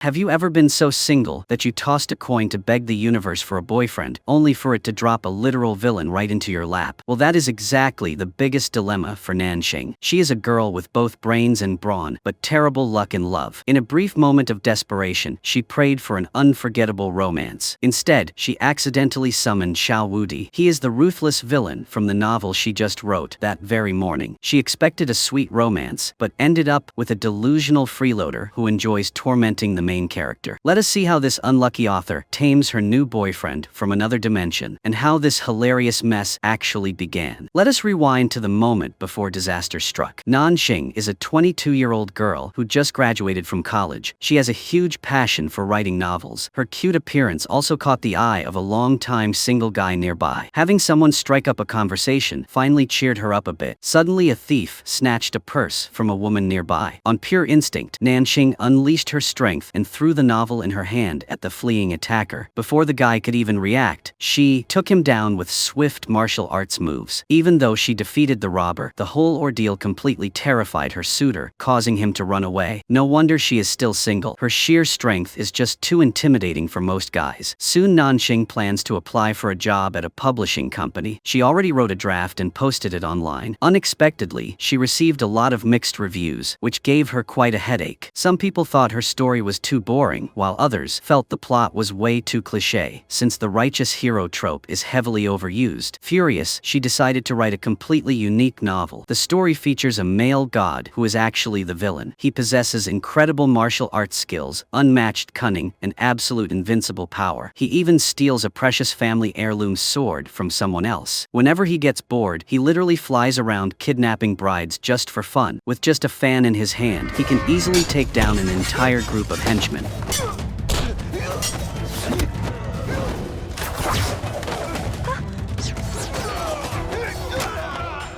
Have you ever been so single that you tossed a coin to beg the universe for a boyfriend, only for it to drop a literal villain right into your lap? Well, that is exactly the biggest dilemma for Nanxing. She is a girl with both brains and brawn, but terrible luck in love. In a brief moment of desperation, she prayed for an unforgettable romance. Instead, she accidentally summoned Xiao Wudi. He is the ruthless villain from the novel she just wrote that very morning. She expected a sweet romance, but ended up with a delusional freeloader who enjoys tormenting the main character. Let us see how this unlucky author tames her new boyfriend from another dimension, and how this hilarious mess actually began. Let us rewind to the moment before disaster struck. Nanxing is a 22-year-old girl who just graduated from college. She has a huge passion for writing novels. Her cute appearance also caught the eye of a long-time single guy nearby. Having someone strike up a conversation finally cheered her up a bit. Suddenly, a thief snatched a purse from a woman nearby. On pure instinct, Nanxing unleashed her strength and threw the novel in her hand at the fleeing attacker. Before the guy could even react, she took him down with swift martial arts moves. Even though she defeated the robber, the whole ordeal completely terrified her suitor, causing him to run away. No wonder she is still single. Her sheer strength is just too intimidating for most guys. Soon Nanxing plans to apply for a job at a publishing company. She already wrote a draft and posted it online. Unexpectedly, she received a lot of mixed reviews, which gave her quite a headache. Some people thought her story was too boring, while others felt the plot was way too cliché, since the righteous hero trope is heavily overused. Furious, she decided to write a completely unique novel. The story features a male god who is actually the villain. He possesses incredible martial arts skills, unmatched cunning, and absolute invincible power. He even steals a precious family heirloom sword from someone else. Whenever he gets bored, he literally flies around kidnapping brides just for fun. With just a fan in his hand, he can easily take down an entire group of henchmen.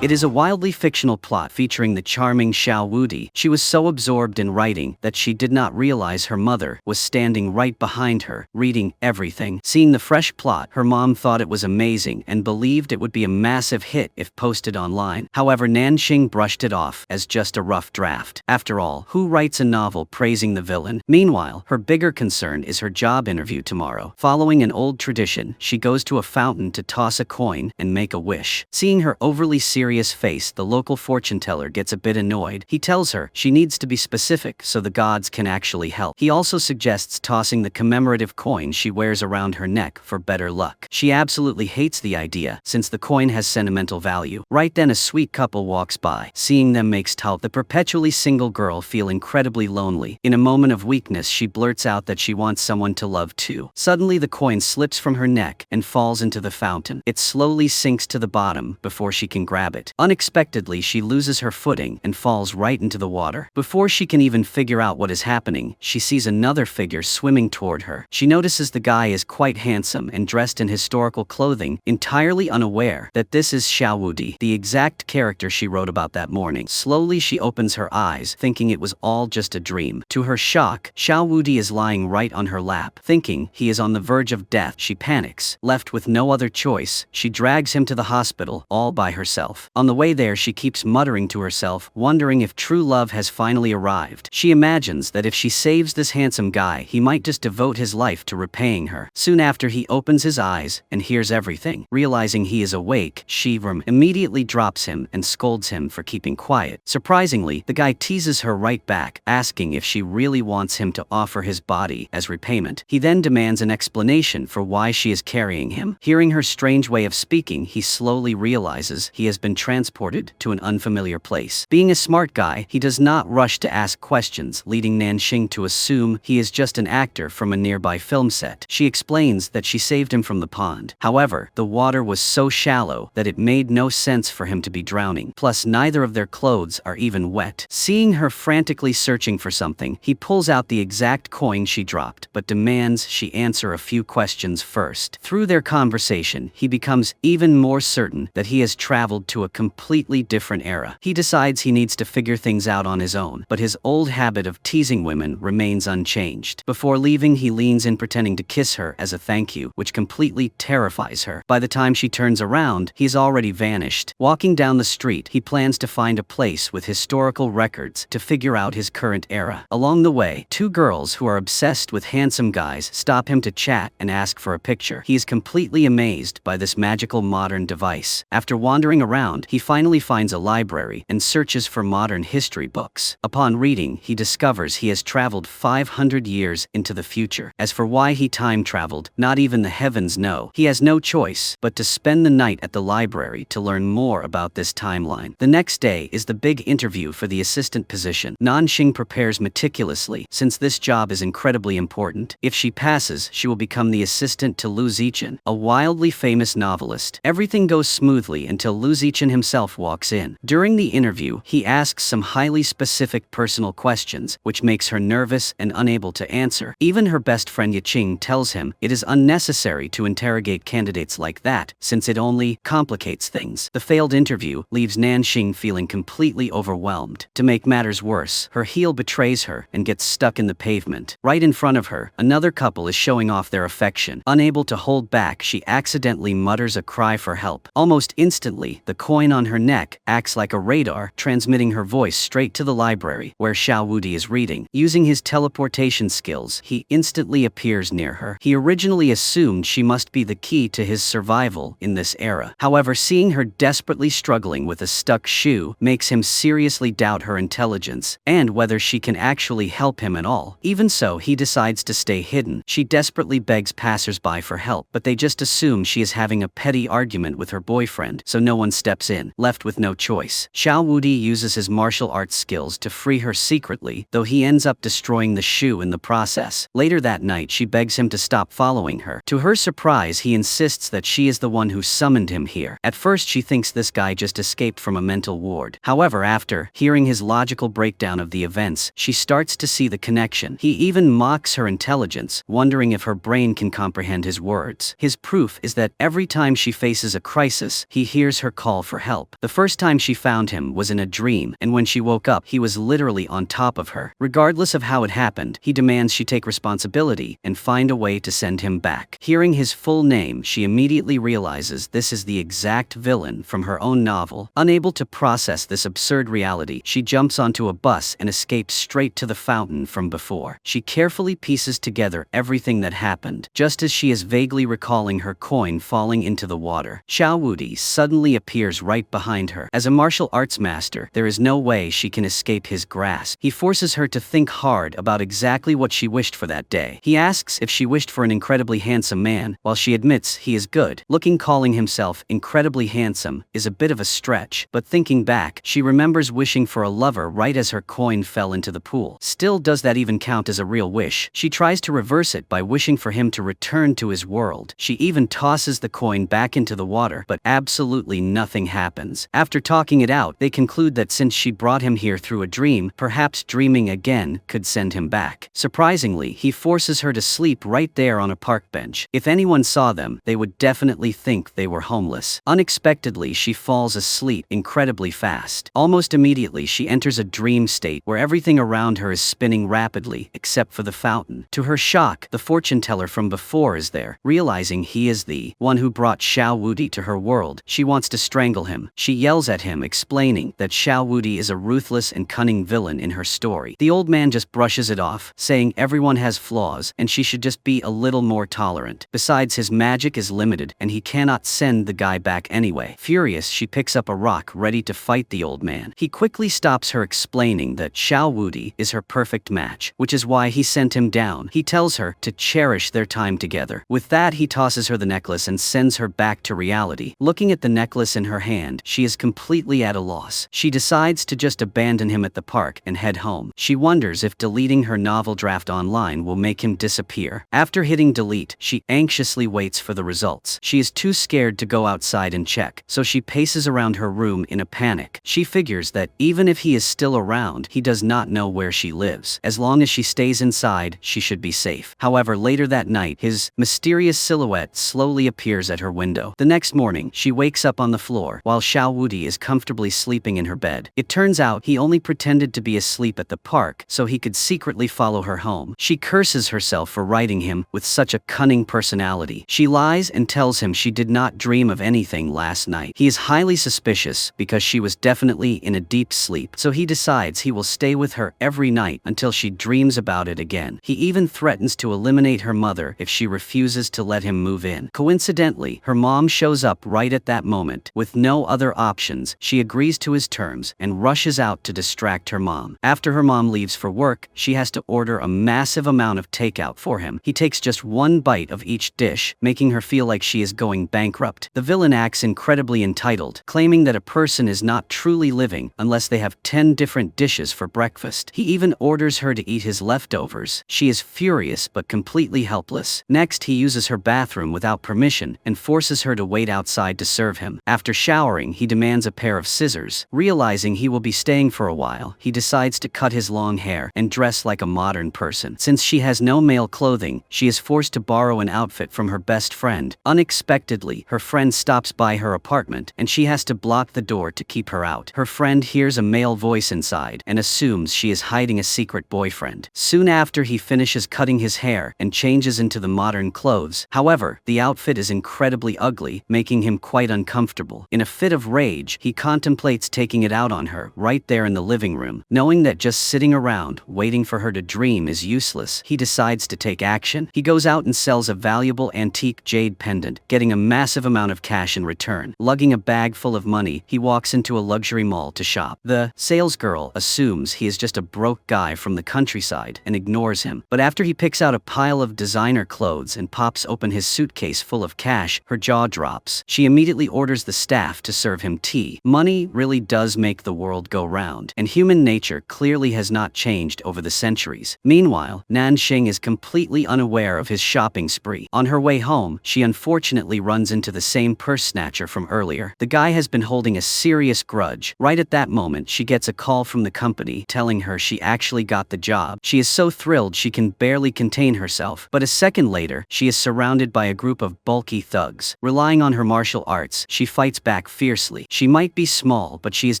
It is a wildly fictional plot featuring the charming Xiao Wudi. She was so absorbed in writing that she did not realize her mother was standing right behind her, reading everything. Seeing the fresh plot, her mom thought it was amazing and believed it would be a massive hit if posted online. However, Nanxing brushed it off as just a rough draft. After all, who writes a novel praising the villain? Meanwhile, her bigger concern is her job interview tomorrow. Following an old tradition, she goes to a fountain to toss a coin and make a wish. Seeing her overly serious face, the local fortune teller gets a bit annoyed. He tells her she needs to be specific so the gods can actually help. He also suggests tossing the commemorative coin she wears around her neck for better luck. She absolutely hates the idea, since the coin has sentimental value. Right then, a sweet couple walks by. Seeing them makes the perpetually single girl feel incredibly lonely. In a moment of weakness, she blurts out that she wants someone to love too. Suddenly, the coin slips from her neck and falls into the fountain. It slowly sinks to the bottom before she can grab it. Unexpectedly, she loses her footing and falls right into the water. Before she can even figure out what is happening, she sees another figure swimming toward her. She notices the guy is quite handsome and dressed in historical clothing, entirely unaware that this is Xiao Wudi, the exact character she wrote about that morning. Slowly, she opens her eyes, thinking it was all just a dream. To her shock, Xiao Wudi is lying right on her lap. Thinking he is on the verge of death, she panics. Left with no other choice, she drags him to the hospital, all by herself. On the way there, she keeps muttering to herself, wondering if true love has finally arrived. She imagines that if she saves this handsome guy, he might just devote his life to repaying her. Soon after, he opens his eyes and hears everything. Realizing he is awake, she immediately drops him and scolds him for keeping quiet. Surprisingly, the guy teases her right back, asking if she really wants him to offer his body as repayment. He then demands an explanation for why she is carrying him. Hearing her strange way of speaking, he slowly realizes he has been transported to an unfamiliar place. Being a smart guy, he does not rush to ask questions, leading Nanxing to assume he is just an actor from a nearby film set. She explains that she saved him from the pond. However, the water was so shallow that it made no sense for him to be drowning. Plus, neither of their clothes are even wet. Seeing her frantically searching for something, he pulls out the exact coin she dropped, but demands she answer a few questions first. Through their conversation, he becomes even more certain that he has traveled to into a completely different era. He decides he needs to figure things out on his own, but his old habit of teasing women remains unchanged. Before leaving, he leans in pretending to kiss her as a thank you, which completely terrifies her. By the time she turns around, he's already vanished. Walking down the street, he plans to find a place with historical records to figure out his current era. Along the way, two girls who are obsessed with handsome guys stop him to chat and ask for a picture. He is completely amazed by this magical modern device. After wandering around, he finally finds a library and searches for modern history books. Upon reading, he discovers he has traveled 500 years into the future. As for why he time traveled, not even the heavens know. He has no choice but to spend the night at the library to learn more about this timeline. The next day is the big interview for the assistant position. Nanxing prepares meticulously, since this job is incredibly important. If she passes, she will become the assistant to Lu Zichen, a wildly famous novelist. Everything goes smoothly until Lu Zichen himself walks in. During the interview, he asks some highly specific personal questions, which makes her nervous and unable to answer. Even her best friend Yaqing tells him it is unnecessary to interrogate candidates like that, since it only complicates things. The failed interview leaves Nanxing feeling completely overwhelmed. To make matters worse, her heel betrays her and gets stuck in the pavement. Right in front of her, another couple is showing off their affection. Unable to hold back, she accidentally mutters a cry for help. Almost instantly, the coin on her neck acts like a radar, transmitting her voice straight to the library, where Xiao Wudi is reading. Using his teleportation skills, he instantly appears near her. He originally assumed she must be the key to his survival in this era. However, seeing her desperately struggling with a stuck shoe makes him seriously doubt her intelligence and whether she can actually help him at all. Even so, he decides to stay hidden. She desperately begs passersby for help, but they just assume she is having a petty argument with her boyfriend, so no one steps in. Left with no choice, Xiao Wudi uses his martial arts skills to free her secretly, though he ends up destroying the shoe in the process. Later that night, she begs him to stop following her. To her surprise, he insists that she is the one who summoned him here. At first, she thinks this guy just escaped from a mental ward. However, after hearing his logical breakdown of the events, she starts to see the connection. He even mocks her intelligence, wondering if her brain can comprehend his words. His proof is that every time she faces a crisis, he hears her call for help. The first time she found him was in a dream, and when she woke up, he was literally on top of her. Regardless of how it happened, he demands she take responsibility and find a way to send him back. Hearing his full name, she immediately realizes this is the exact villain from her own novel. Unable to process this absurd reality, she jumps onto a bus and escapes straight to the fountain from before. She carefully pieces together everything that happened, just as she is vaguely recalling her coin falling into the water. Xiao Wudi suddenly appears right behind her. As a martial arts master, there is no way she can escape his grasp. He forces her to think hard about exactly what she wished for that day. He asks if she wished for an incredibly handsome man, while she admits he is good. Calling himself incredibly handsome is a bit of a stretch, but thinking back, she remembers wishing for a lover right as her coin fell into the pool. Still, does that even count as a real wish? She tries to reverse it by wishing for him to return to his world. She even tosses the coin back into the water, but absolutely nothing happens. After talking it out, they conclude that since she brought him here through a dream, perhaps dreaming again could send him back. Surprisingly, he forces her to sleep right there on a park bench. If anyone saw them, they would definitely think they were homeless. Unexpectedly, she falls asleep incredibly fast. Almost immediately, she enters a dream state where everything around her is spinning rapidly, except for the fountain. To her shock, the fortune teller from before is there. Realizing he is the one who brought Xiao Wudi to her world, she wants to strangle him. She yells at him, explaining that Xiao Wudi is a ruthless and cunning villain in her story. The old man just brushes it off, saying everyone has flaws and she should just be a little more tolerant. Besides, his magic is limited and he cannot send the guy back anyway. Furious, she picks up a rock ready to fight the old man. He quickly stops her, explaining that Xiao Wudi is her perfect match, which is why he sent him down. He tells her to cherish their time together. With that, he tosses her the necklace and sends her back to reality. Looking at the necklace in her hand, she is completely at a loss. She decides to just abandon him at the park and head home. She wonders if deleting her novel draft online will make him disappear. After hitting delete, she anxiously waits for the results. She is too scared to go outside and check, so she paces around her room in a panic. She figures that even if he is still around, he does not know where she lives. As long as she stays inside, she should be safe. However, later that night, his mysterious silhouette slowly appears at her window. The next morning, she wakes up on the floor, floor, while Xiao Wudi is comfortably sleeping in her bed. It turns out he only pretended to be asleep at the park so he could secretly follow her home. She curses herself for writing him with such a cunning personality. She lies and tells him she did not dream of anything last night. He is highly suspicious because she was definitely in a deep sleep, so he decides he will stay with her every night until she dreams about it again. He even threatens to eliminate her mother if she refuses to let him move in. Coincidentally, her mom shows up right at that moment. With no other options, she agrees to his terms and rushes out to distract her mom. After her mom leaves for work, she has to order a massive amount of takeout for him. He takes just one bite of each dish, making her feel like she is going bankrupt. The villain acts incredibly entitled, claiming that a person is not truly living unless they have 10 different dishes for breakfast. He even orders her to eat his leftovers. She is furious but completely helpless. Next, he uses her bathroom without permission and forces her to wait outside to serve him. After showering, he demands a pair of scissors. Realizing he will be staying for a while, he decides to cut his long hair and dress like a modern person. Since she has no male clothing, she is forced to borrow an outfit from her best friend. Unexpectedly, her friend stops by her apartment and she has to block the door to keep her out. Her friend hears a male voice inside and assumes she is hiding a secret boyfriend. Soon after, he finishes cutting his hair and changes into the modern clothes. However, the outfit is incredibly ugly, making him quite uncomfortable. In a fit of rage, he contemplates taking it out on her right there in the living room. Knowing that just sitting around, waiting for her to dream is useless, he decides to take action. He goes out and sells a valuable antique jade pendant, getting a massive amount of cash in return. Lugging a bag full of money, he walks into a luxury mall to shop. The salesgirl assumes he is just a broke guy from the countryside and ignores him. But after he picks out a pile of designer clothes and pops open his suitcase full of cash, her jaw drops. She immediately orders the staff to serve him tea. Money really does make the world go round, and human nature clearly has not changed over the centuries. Meanwhile, Nanxing is completely unaware of his shopping spree. On her way home, she unfortunately runs into the same purse snatcher from earlier. The guy has been holding a serious grudge. Right at that moment, she gets a call from the company telling her she actually got the job. She is so thrilled she can barely contain herself, but a second later, she is surrounded by a group of bulky thugs. Relying on her martial arts, she fights back fiercely. She might be small, but she is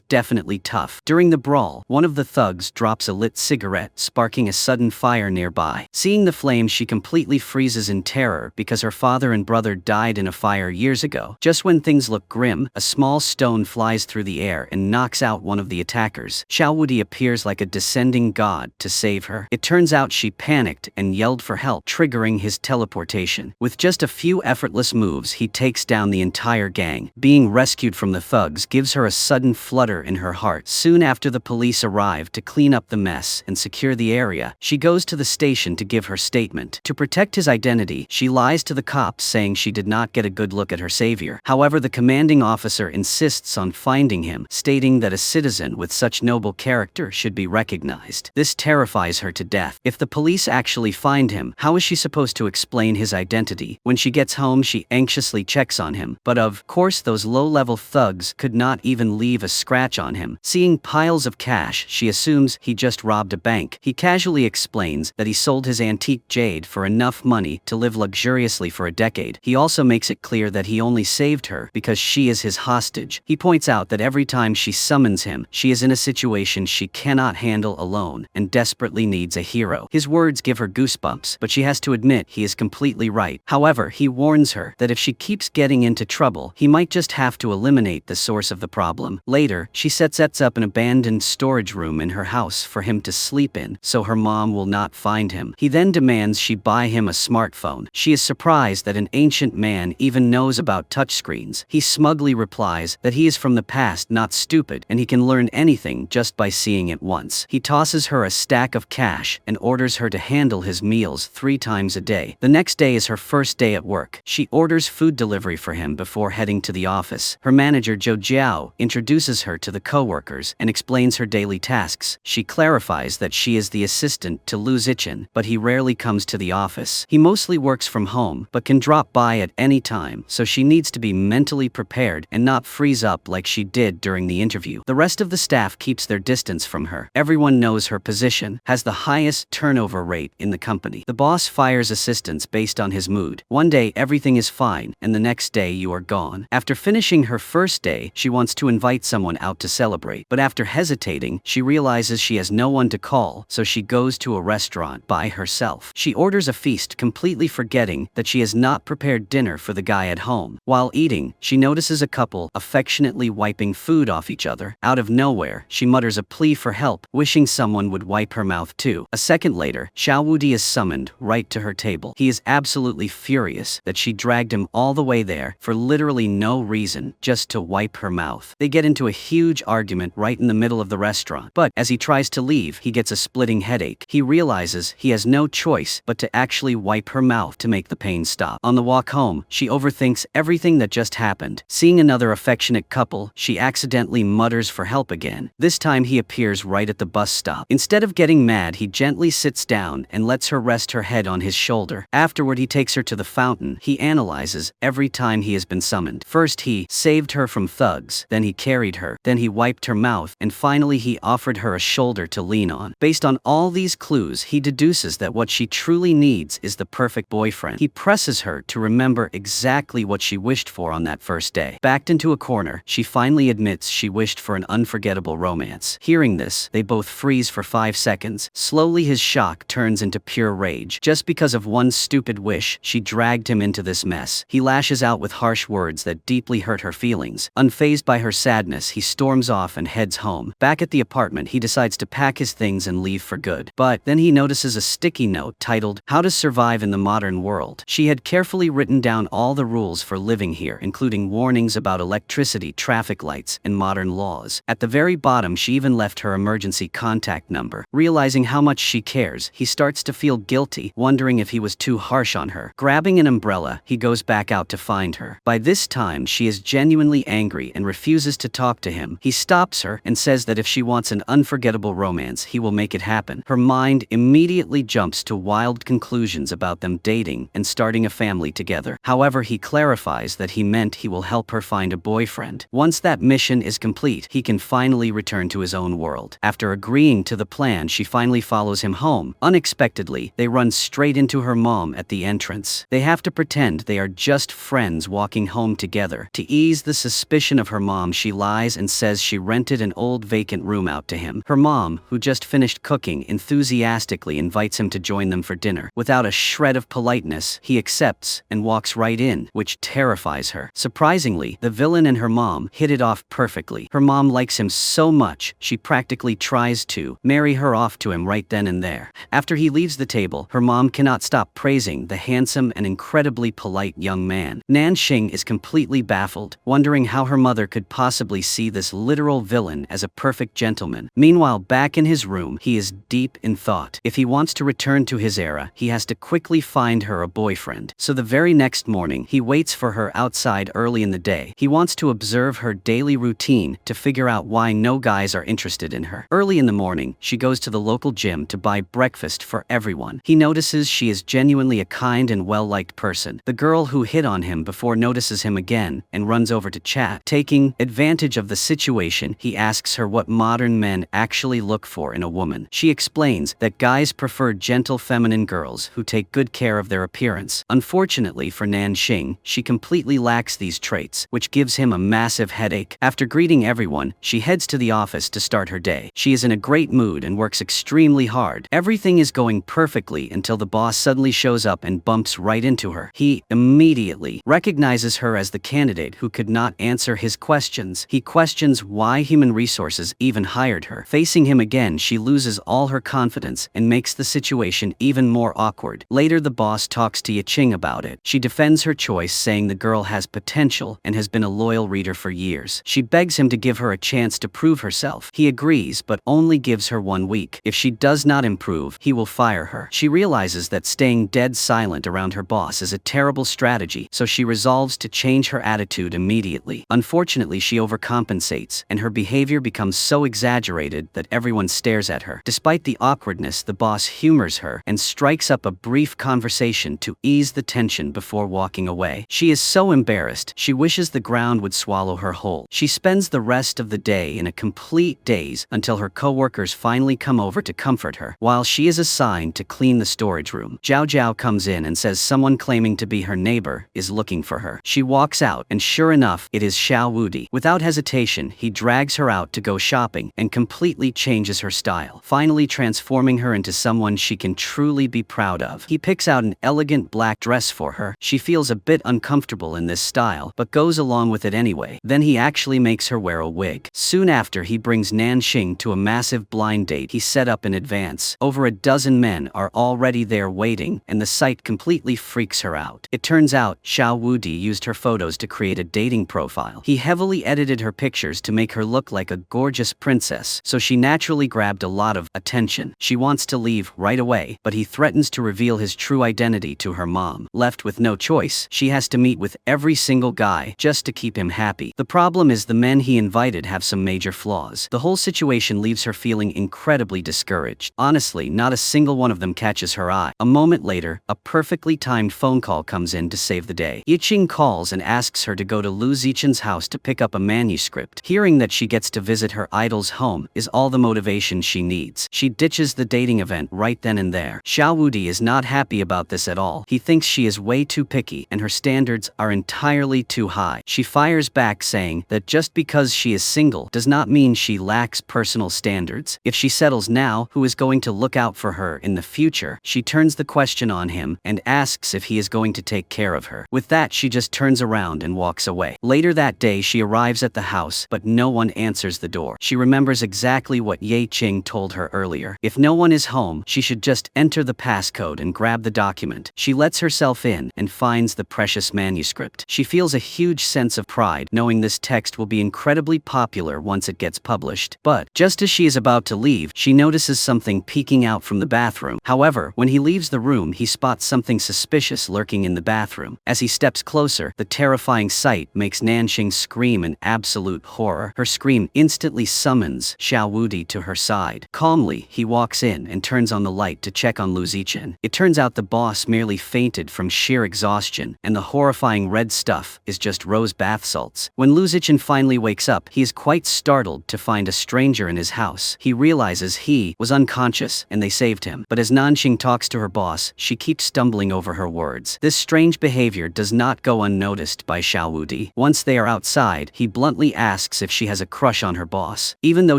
definitely tough. During the brawl, one of the thugs drops a lit cigarette, sparking a sudden fire nearby. Seeing the flames, she completely freezes in terror because her father and brother died in a fire years ago. Just when things look grim, a small stone flies through the air and knocks out one of the attackers. Xiao Wudi appears like a descending god to save her. It turns out she panicked and yelled for help, triggering his teleportation. With just a few effortless moves, he takes down the entire gang. Being rescued from the thugs gives her a sudden flutter in her heart. Soon after the police arrive to clean up the mess and secure the area, she goes to the station to give her statement. To protect his identity, she lies to the cops saying she did not get a good look at her savior. However, the commanding officer insists on finding him, stating that a citizen with such noble character should be recognized. This terrifies her to death. If the police actually find him, how is she supposed to explain his identity? When she gets home, she anxiously checks on him, but of course those low-level thugs could not even leave a scratch on him. Seeing piles of cash, she assumes he just robbed a bank. He casually explains that he sold his antique jade for enough money to live luxuriously for a decade. He also makes it clear that he only saved her because she is his hostage. He points out that every time she summons him, she is in a situation she cannot handle alone and desperately needs a hero. His words give her goosebumps, but she has to admit he is completely right. However, he warns her that if she keeps getting into trouble, he might just have to eliminate the source of the problem. Later, she sets up an abandoned storage room in her house for him to sleep in, so her mom will not find him. He then demands she buy him a smartphone. She is surprised that an ancient man even knows about touchscreens. He smugly replies that he is from the past, not stupid, and he can learn anything just by seeing it once. He tosses her a stack of cash and orders her to handle his meals 3 times a day. The next day is her first day at work. She orders food delivery for him before heading to the office. Her manager, Zhou Jiao, introduces her to the co-workers and explains her daily tasks. She clarifies that she is the assistant to Lu Zichen, but he rarely comes to the office. He mostly works from home, but can drop by at any time, so she needs to be mentally prepared and not freeze up like she did during the interview. The rest of the staff keeps their distance from her. Everyone knows her position has the highest turnover rate in the company. The boss fires assistants based on his mood. One day everything is fine, and the next day you are gone. After finishing During her first day, she wants to invite someone out to celebrate, but after hesitating, she realizes she has no one to call, so she goes to a restaurant by herself. She orders a feast, completely forgetting that she has not prepared dinner for the guy at home. While eating, she notices a couple affectionately wiping food off each other. Out of nowhere, she mutters a plea for help, wishing someone would wipe her mouth too. A second later, Xiao Wudi is summoned right to her table. He is absolutely furious that she dragged him all the way there for literally no reason, just to wipe her mouth. They get into a huge argument right in the middle of the restaurant, but as he tries to leave, he gets a splitting headache. He realizes he has no choice but to actually wipe her mouth to make the pain stop. On the walk home, she overthinks everything that just happened. Seeing another affectionate couple, she accidentally mutters for help again. This time he appears right at the bus stop. Instead of getting mad, he gently sits down and lets her rest her head on his shoulder. Afterward, he takes her to the fountain. He analyzes every time he has been summoned. First, he saved her from thugs, then he carried her, then he wiped her mouth, and finally he offered her a shoulder to lean on. Based on all these clues, he deduces that what she truly needs is the perfect boyfriend. He presses her to remember exactly what she wished for on that first day. Backed into a corner, she finally admits she wished for an unforgettable romance. Hearing this, they both freeze for 5 seconds. Slowly his shock turns into pure rage. Just because of one stupid wish, she dragged him into this mess. He lashes out with harsh words that deeply hurt her feelings. Unfazed by her sadness, he storms off and heads home. Back at the apartment, he decides to pack his things and leave for good. But then he notices a sticky note titled, "How to Survive in the Modern World." She had carefully written down all the rules for living here, including warnings about electricity, traffic lights, and modern laws. At the very bottom, she even left her emergency contact number. Realizing how much she cares, he starts to feel guilty, wondering if he was too harsh on her. Grabbing an umbrella, he goes back out to find her. By this time, she is genuinely angry and refuses to talk to him. He stops her and says that if she wants an unforgettable romance, he will make it happen. Her mind immediately jumps to wild conclusions about them dating and starting a family together. However, he clarifies that he meant he will help her find a boyfriend. Once that mission is complete, he can finally return to his own world. After agreeing to the plan, she finally follows him home. Unexpectedly, they run straight into her mom at the entrance. They have to pretend they are just friends walking home together. To ease the suspicion of her mom, she lies and says she rented an old vacant room out to him. Her mom, who just finished cooking, enthusiastically invites him to join them for dinner. Without a shred of politeness, he accepts and walks right in, which terrifies her. Surprisingly, the villain and her mom hit it off perfectly. Her mom likes him so much, she practically tries to marry her off to him right then and there. After he leaves the table, her mom cannot stop praising the handsome and incredibly polite young man. Nanxing is completely baffled, wondering how her mother could possibly see this literal villain as a perfect gentleman. Meanwhile, back in his room, he is deep in thought. If he wants to return to his era, he has to quickly find her a boyfriend. So the very next morning, he waits for her outside early in the day. He wants to observe her daily routine to figure out why no guys are interested in her. Early in the morning, she goes to the local gym to buy breakfast for everyone. He notices she is genuinely a kind and well-liked person. The girl who hit on him before notices him again and runs over to chat. Taking advantage of the situation, he asks her what modern men actually look for in a woman. She explains that guys prefer gentle feminine girls who take good care of their appearance. Unfortunately for Nanxing, she completely lacks these traits, which gives him a massive headache. After greeting everyone, she heads to the office to start her day. She is in a great mood and works extremely hard. Everything is going perfectly until the boss suddenly shows up and bumps right into her. He immediately recognizes her as the candidate who could not answer his questions. He questions why human resources even hired her. Facing him again, she loses all her confidence and makes the situation even more awkward. Later, the boss talks to Yiqing about it. She defends her choice, saying the girl has potential and has been a loyal reader for years. She begs him to give her a chance to prove herself. He agrees, but only gives her 1 week. If she does not improve, he will fire her. She realizes that staying dead silent around her boss is a terrible strategy, so she resolves to change her attitude immediately. Unfortunately, she overcompensates, and her behavior becomes so exaggerated that everyone stares at her. Despite the awkwardness, the boss humors her and strikes up a brief conversation to ease the tension before walking away. She is so embarrassed, she wishes the ground would swallow her whole. She spends the rest of the day in a complete daze until her co-workers finally come over to comfort her. While she is assigned to clean the storage room, Zhao Zhao comes in and says someone claiming to be her neighbor is looking for her. She walks out, and sure Sure enough, it is Xiao Wudi. Without hesitation, he drags her out to go shopping and completely changes her style, finally transforming her into someone she can truly be proud of. He picks out an elegant black dress for her. She feels a bit uncomfortable in this style, but goes along with it anyway. Then he actually makes her wear a wig. Soon after, he brings Nanxing to a massive blind date he set up in advance. Over a dozen men are already there waiting, and the sight completely freaks her out. It turns out, Xiao Wudi used her photos to create a dating profile. He heavily edited her pictures to make her look like a gorgeous princess, so she naturally grabbed a lot of attention. She wants to leave right away, but he threatens to reveal his true identity to her mom. Left with no choice, she has to meet with every single guy just to keep him happy. The problem is the men he invited have some major flaws. The whole situation leaves her feeling incredibly discouraged. Honestly, not a single one of them catches her eye. A moment later, a perfectly timed phone call comes in to save the day. Yiqing calls and asks her to go to Lu Zichen's house to pick up a manuscript. Hearing that she gets to visit her idol's home is all the motivation she needs. She ditches the dating event right then and there. Xiao Wudi is not happy about this at all. He thinks she is way too picky and her standards are entirely too high. She fires back saying that just because she is single does not mean she lacks personal standards. If she settles now, who is going to look out for her in the future? She turns the question on him and asks if he is going to take care of her. With that, she just turns around and walks away. Later that day, she arrives at the house, but no one answers the door. She remembers exactly what Ye Qing told her earlier. If no one is home, she should just enter the passcode and grab the document. She lets herself in and finds the precious manuscript. She feels a huge sense of pride, knowing this text will be incredibly popular once it gets published. But just as she is about to leave, she notices something peeking out from the bathroom. However, when he leaves the room, he spots something suspicious lurking in the bathroom. As he steps closer, the terrifying sight makes Nanxing scream in absolute horror. Her scream instantly summons Xiao Wudi to her side. Calmly, he walks in and turns on the light to check on Lu Zichen. It turns out the boss merely fainted from sheer exhaustion, and the horrifying red stuff is just rose bath salts. When Lu Zichen finally wakes up, he is quite startled to find a stranger in his house. He realizes he was unconscious and they saved him. But as Nanxing talks to her boss, she keeps stumbling over her words. This strange behavior does not go unnoticed by Xiao Wudi. Once they are outside, he bluntly asks if she has a crush on her boss. Even though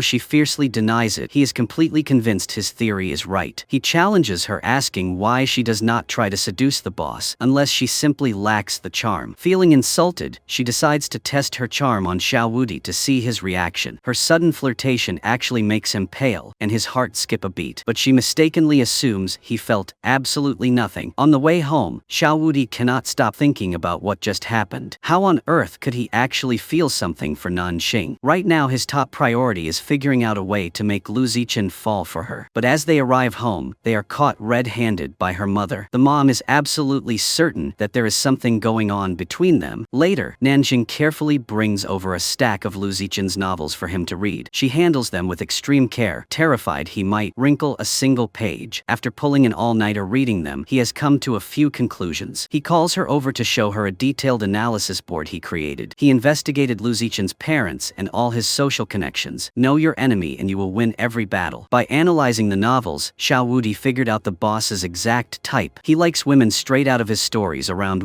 she fiercely denies it, he is completely convinced his theory is right. He challenges her, asking why she does not try to seduce the boss, unless she simply lacks the charm. Feeling insulted, she decides to test her charm on Xiao Wudi to see his reaction. Her sudden flirtation actually makes him pale, and his heart skip a beat, but she mistakenly assumes he felt absolutely nothing. On the way home, Xiao Wudi cannot stop thinking about what just happened. How on earth could he actually feel something for Nanxing? Right now, his top priority is figuring out a way to make Lu Zichen fall for her. But as they arrive home, they are caught red-handed by her mother. The mom is absolutely certain that there is something going on between them. Later, Nanxing carefully brings over a stack of Lu Zichen's novels for him to read. She handles them with extreme care, terrified he might wrinkle a single page. After pulling an all-nighter reading them, he has come to a few conclusions. He calls her over to show her a detailed analysis board he created. He investigated Lu Zichen's parents and all his social connections. Know your enemy and you will win every battle. By analyzing the novels, Xiao Wudi figured out the boss's exact type. He likes women straight out of his stories, around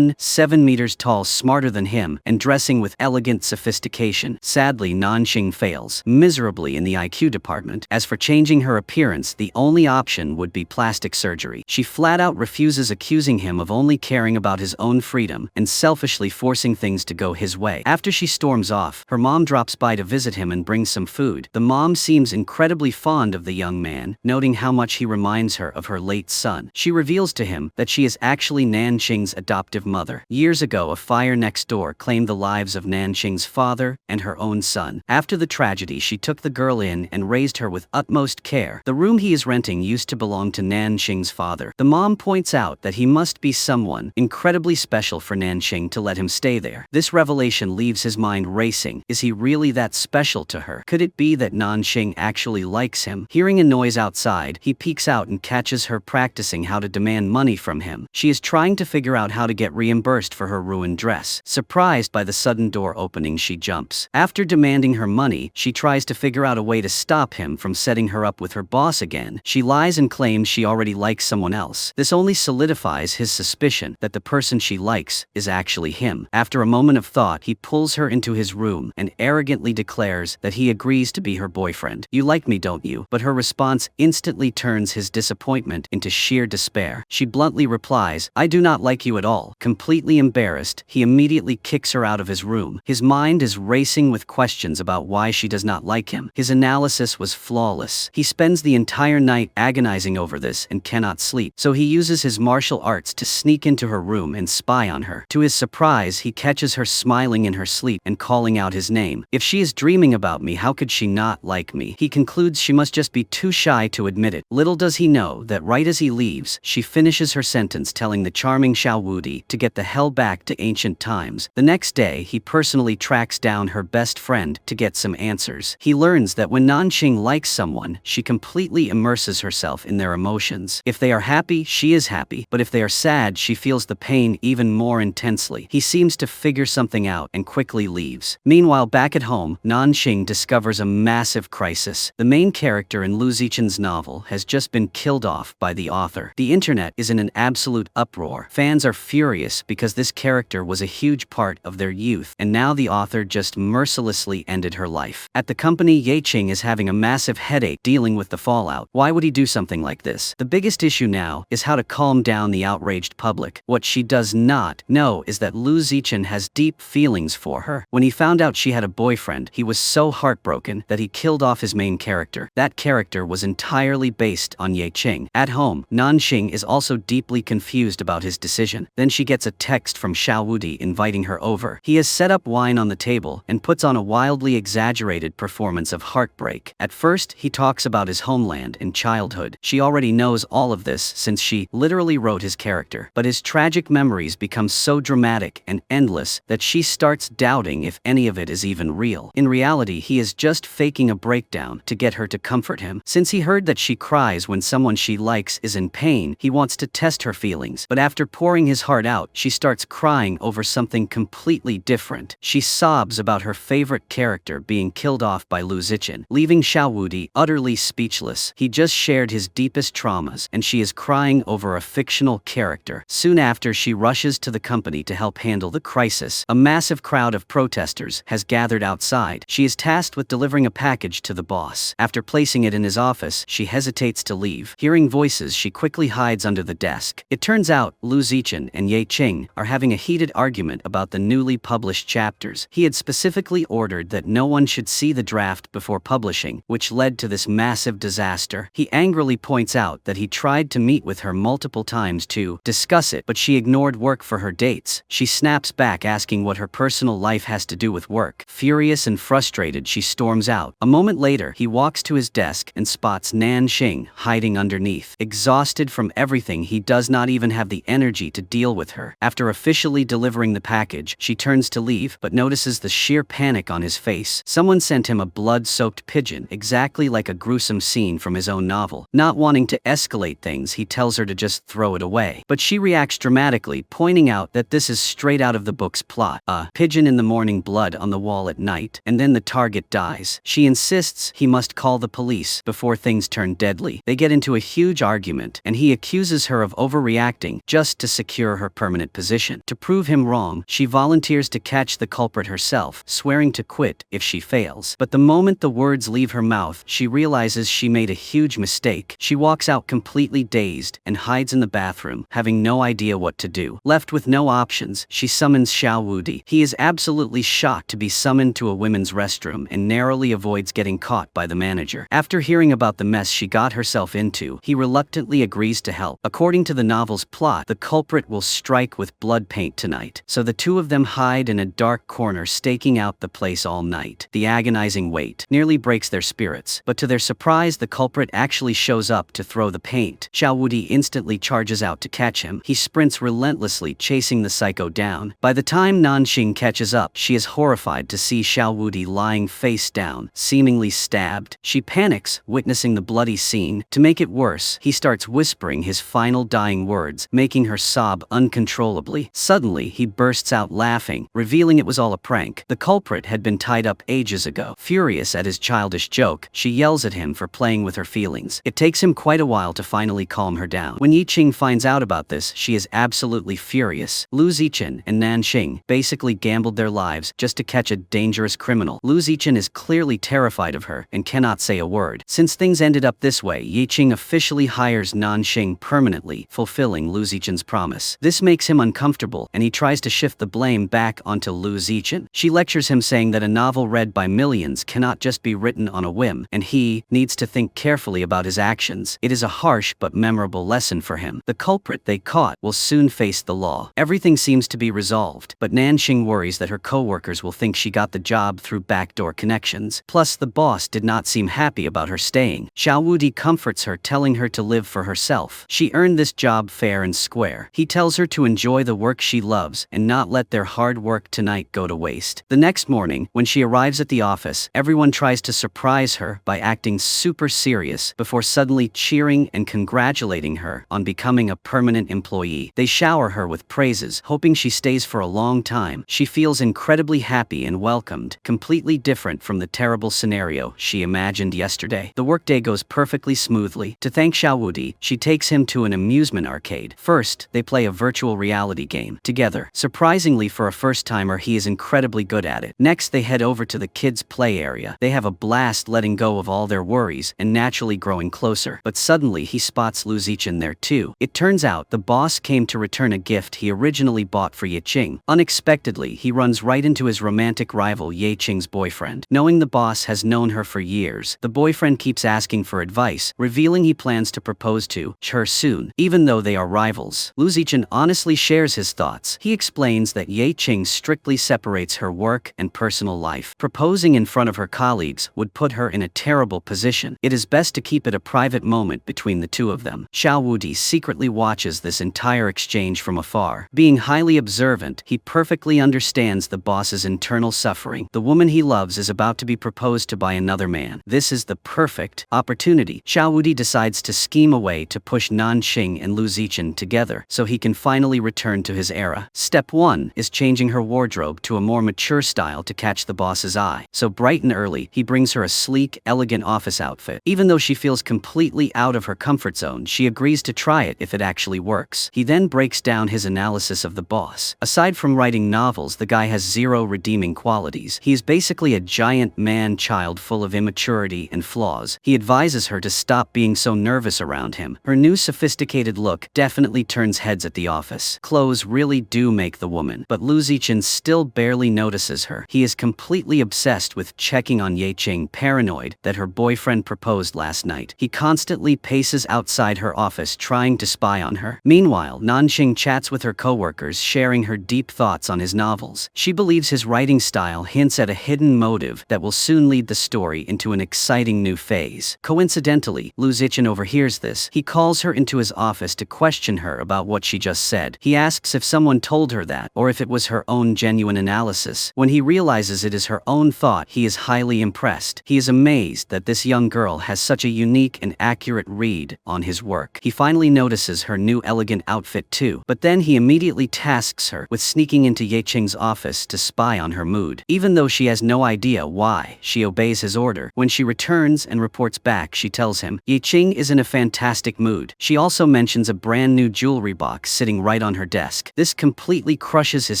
7 meters tall, smarter than him, and dressing with elegant sophistication. Sadly, Nanxing fails miserably in the IQ department. As for changing her appearance, the only option would be plastic surgery. She flat out refuses, accusing him of only caring about his own freedom and selfishly forcing things to go his way. After she storms off, her mom drops by to visit him and brings some food. The mom seems incredibly fond of the young man, noting how much he reminds her of her late son. She reveals to him that she is actually Nanxing's adoptive mother. Years ago, a fire next door claimed the lives of Nanxing's father and her own son. After the tragedy, she took the girl in and raised her with utmost care. The room he is renting used to belong to Nanxing's father. The mom points out that he must be someone incredibly special for Nanxing to let him stay there. This revelation leaves his mind racing. Is he really that special to her? Could it be that Nanxing actually likes him? Hearing a noise outside, he peeks out and catches her practicing how to demand money from him. She is trying to figure out how to get reimbursed for her ruined dress. Surprised by the sudden door opening, she jumps. After demanding her money, she tries to figure out a way to stop him from setting her up with her boss again. She lies and claims she already likes someone else. This only solidifies his suspicion that the person she likes is actually him. After a moment of thought, he pulls her into his room and arrogantly declares that he agrees to be her boyfriend. "You like me, don't you?" But her response instantly turns his disappointment into sheer despair. She bluntly replies, "I do not like you at all." Completely embarrassed, he immediately kicks her out of his room. His mind is racing with questions about why she does not like him. His analysis was flawless. He spends the entire night agonizing over this and cannot sleep, so he uses his martial arts to sneak into her room and spy on her. To his surprise, he catches her smiling in her sleep and calling out his name. If she is dreaming about me, how could she not like me? He concludes she must just be too shy to admit it. Little does he know that right as he leaves, she finishes her sentence telling the charming Xiao Wudi to get the hell back to ancient times. The next day, he personally tracks down her best friend to get some answers. He learns that when Nanxing likes someone, she completely immerses herself in their emotions. If they are happy, she is happy, but if they are sad, she feels the pain even more intensely. He seems to figure something out and quickly leaves. Meanwhile, back at home, Nanxing discovers a massive crisis. The main character in Lu Zichen's novel has just been killed off by the author. The internet is in an absolute uproar. Fans are furious because this character was a huge part of their youth, and now the author just mercilessly ended her life. At the company, Yeching is having a massive headache dealing with the fallout. Why would he do something like this? The biggest issue now is how to calm down the outraged public. What she does not know is that Lu Zichen has deep feelings for her. When he found out she had a boyfriend, he was so heartbroken that he killed off his main character. That character was entirely based on Yeching. At home, Nanxing is also deeply confused about his decision. Then she gets a text from Xiao Wudi inviting her over. He has set up wine on the table and puts on a wildly exaggerated performance of heartbreak. At first, he talks about his homeland and childhood. She already knows all of this since she literally wrote his character. But his tragic memories become so dramatic and endless that she starts doubting if any of it is even real. In reality, he is just faking a breakdown to get her to comfort him. Since he heard that she cries when someone she likes is in pain, he wants to test her feelings. But after pouring his heart out, she starts crying over something completely different. She sobs about her favorite character being killed off by Lu Zichen, leaving Xiao Wudi utterly speechless. He just shared his deepest traumas, and she is crying over a fictional character. Soon after, she rushes to the company to help handle the crisis. A massive crowd of protesters has gathered outside. She is tasked with delivering a package to the boss. After placing it in his office, she hesitates to leave. Hearing voices, she quickly hides under the desk. It turns out Lu Zichen and Yeching are having a heated argument about the newly published chapters. He had specifically ordered that no one should see the draft before publishing, which led to this massive disaster. He angrily points out that he tried to meet with her multiple times to discuss it, but she ignored work for her dates. She snaps back, asking what her personal life has to do with work. Furious and frustrated, she storms out. A moment later, he walks to his desk and spots Nanxing hiding underneath. Exhausted from everything, he does not even have the energy to deal with her. After officially delivering the package, she turns to leave, but notices the sheer panic on his face. Someone sent him a blood-soaked pigeon, exactly like a gruesome scene from his own novel. Not wanting to escalate things, he tells her to just throw it away. But she reacts dramatically, pointing out that this is straight out of the book's plot. A pigeon in the morning, blood on the wall at night, and then the target dies. She insists he must call the police before things turn deadly. They get into a huge argument, and he accuses her of overreacting just to secure her permanent position. To prove him wrong, she volunteers to catch the culprit herself, swearing to quit if she fails. But the moment the words leave her mouth, she realizes she made a huge mistake. She walks out completely dazed and hides in the bathroom, having no idea what to do. Left with no options, she summons Xiao Wudi. He is absolutely shocked to be summoned to a women's restroom and narrowly avoids getting caught by the manager. After hearing about the mess she got herself into, he reluctantly agrees to help. According to the novel's plot, the culprit will strike with blood paint tonight, so the two of them hide in a dark corner, staking out the place all night. The agonizing wait nearly breaks their spirits, but to their surprise, the culprit actually shows up to throw the paint. Xiao Wudi instantly charges out to catch him. He sprints relentlessly, chasing the psycho down. By the time Nanxing catches up, she is horrified to see Xiao Wudi lying face down, seemingly stabbed. She panics, witnessing the bloody scene. To make it worse, he starts whispering his final dying words, making her sob uncontrollably. Suddenly, he bursts out laughing, revealing it was all a prank. The culprit had been tied up ages ago. Furious at his childish joke, she yells at him for playing with her feelings. It takes him quite a while to finally calm her down. When Yeching finds out about this, she is absolutely furious. Lu Zichen and Nanxing Nanxing basically gambled their lives just to catch a dangerous criminal. Lu Zichen is clearly terrified of her and cannot say a word. Since things ended up this way, Yiqing officially hires Nanxing permanently, fulfilling Lu Zichen's promise. This makes him uncomfortable, and he tries to shift the blame back onto Lu Zichen. She lectures him, saying that a novel read by millions cannot just be written on a whim, and he needs to think carefully about his actions. It is a harsh but memorable lesson for him. The culprit they caught will soon face the law. Everything seems to be resolved, but Nanxing worries that her co-workers will think she got the job through backdoor connections. Plus, the boss did not seem happy about her staying. Xiao Wudi comforts her, telling her to live for herself. She earned this job fair and square. He tells her to enjoy the work she loves and not let their hard work tonight go to waste. The next morning, when she arrives at the office, everyone tries to surprise her by acting super serious before suddenly cheering and congratulating her on becoming a permanent employee. They shower her with praises, hoping she stays for a long time. She feels incredibly happy and welcomed, completely different from the terrible scenario she imagined yesterday. The workday goes perfectly smoothly. To thank Xiao Wudi, she takes him to an amusement arcade. First, they play a virtual reality game together. Surprisingly, for a first-timer, he is incredibly good at it. Next, they head over to the kids' play area. They have a blast, letting go of all their worries and naturally growing closer. But suddenly, he spots Lu Zichen there too. It turns out the boss came to return a gift he originally bought for Yiqing. Unexpectedly, he runs right into his romantic rival Yiqing's boyfriend. Knowing the boss has known her for years, the boyfriend keeps asking for advice, revealing he plans to propose to her soon, even though they are rivals. Lu Zichen honestly shares his thoughts. He explains that Yiqing strictly separates her work and personal life. Proposing in front of her colleagues would put her in a terrible position. It is best to keep it a private moment between the two of them. Xiao Wudi secretly watches this entire exchange from afar. Being highly observant, he perfectly understands the boss's internal suffering. The woman he loves is about to be proposed to by another man. This is the perfect opportunity. Xiao Wudi decides to scheme a way to push Nanxing and Lu Zichen together so he can finally return to his era. Step 1 is changing her wardrobe to a more mature style to catch the boss's eye. So bright and early, he brings her a sleek, elegant office outfit. Even though she feels completely out of her comfort zone, she agrees to try it if it actually works. He then breaks down his analysis of the boss. Aside from writing novels, the guy has zero redeeming qualities. He is basically a giant man-child full of immaturity and flaws. He advises her to stop being so nervous around him. Her new sophisticated look definitely turns heads at the office. Clothes really do make the woman, but Lu Zichen still barely notices her. He is completely obsessed with checking on Yiqing, paranoid that her boyfriend proposed last night. He constantly paces outside her office trying to spy on her. Meanwhile, Nanxing chats with her co-workers, sharing her deep thoughts on his novels. She believes his writing style hints at a hidden motive that will soon lead the story into an exciting new phase. Coincidentally, Lu Zichen overhears this. He calls her into his office to question her about what she just said. He asks if someone told her that, or if it was her own genuine analysis. When he realizes it is her own thought, he is highly impressed. He is amazed that this young girl has such a unique and accurate read on his work. He finally notices her new elegant outfit too, but then he immediately tasks her with sneaking into Yiqing's office to spy on her mood. Even though she has no idea why, she obeys his order. When she returns and reports back, she tells him Yiqing is in a fantastic mood. She also mentions a brand new jewelry box sitting right on her desk. This completely crushes his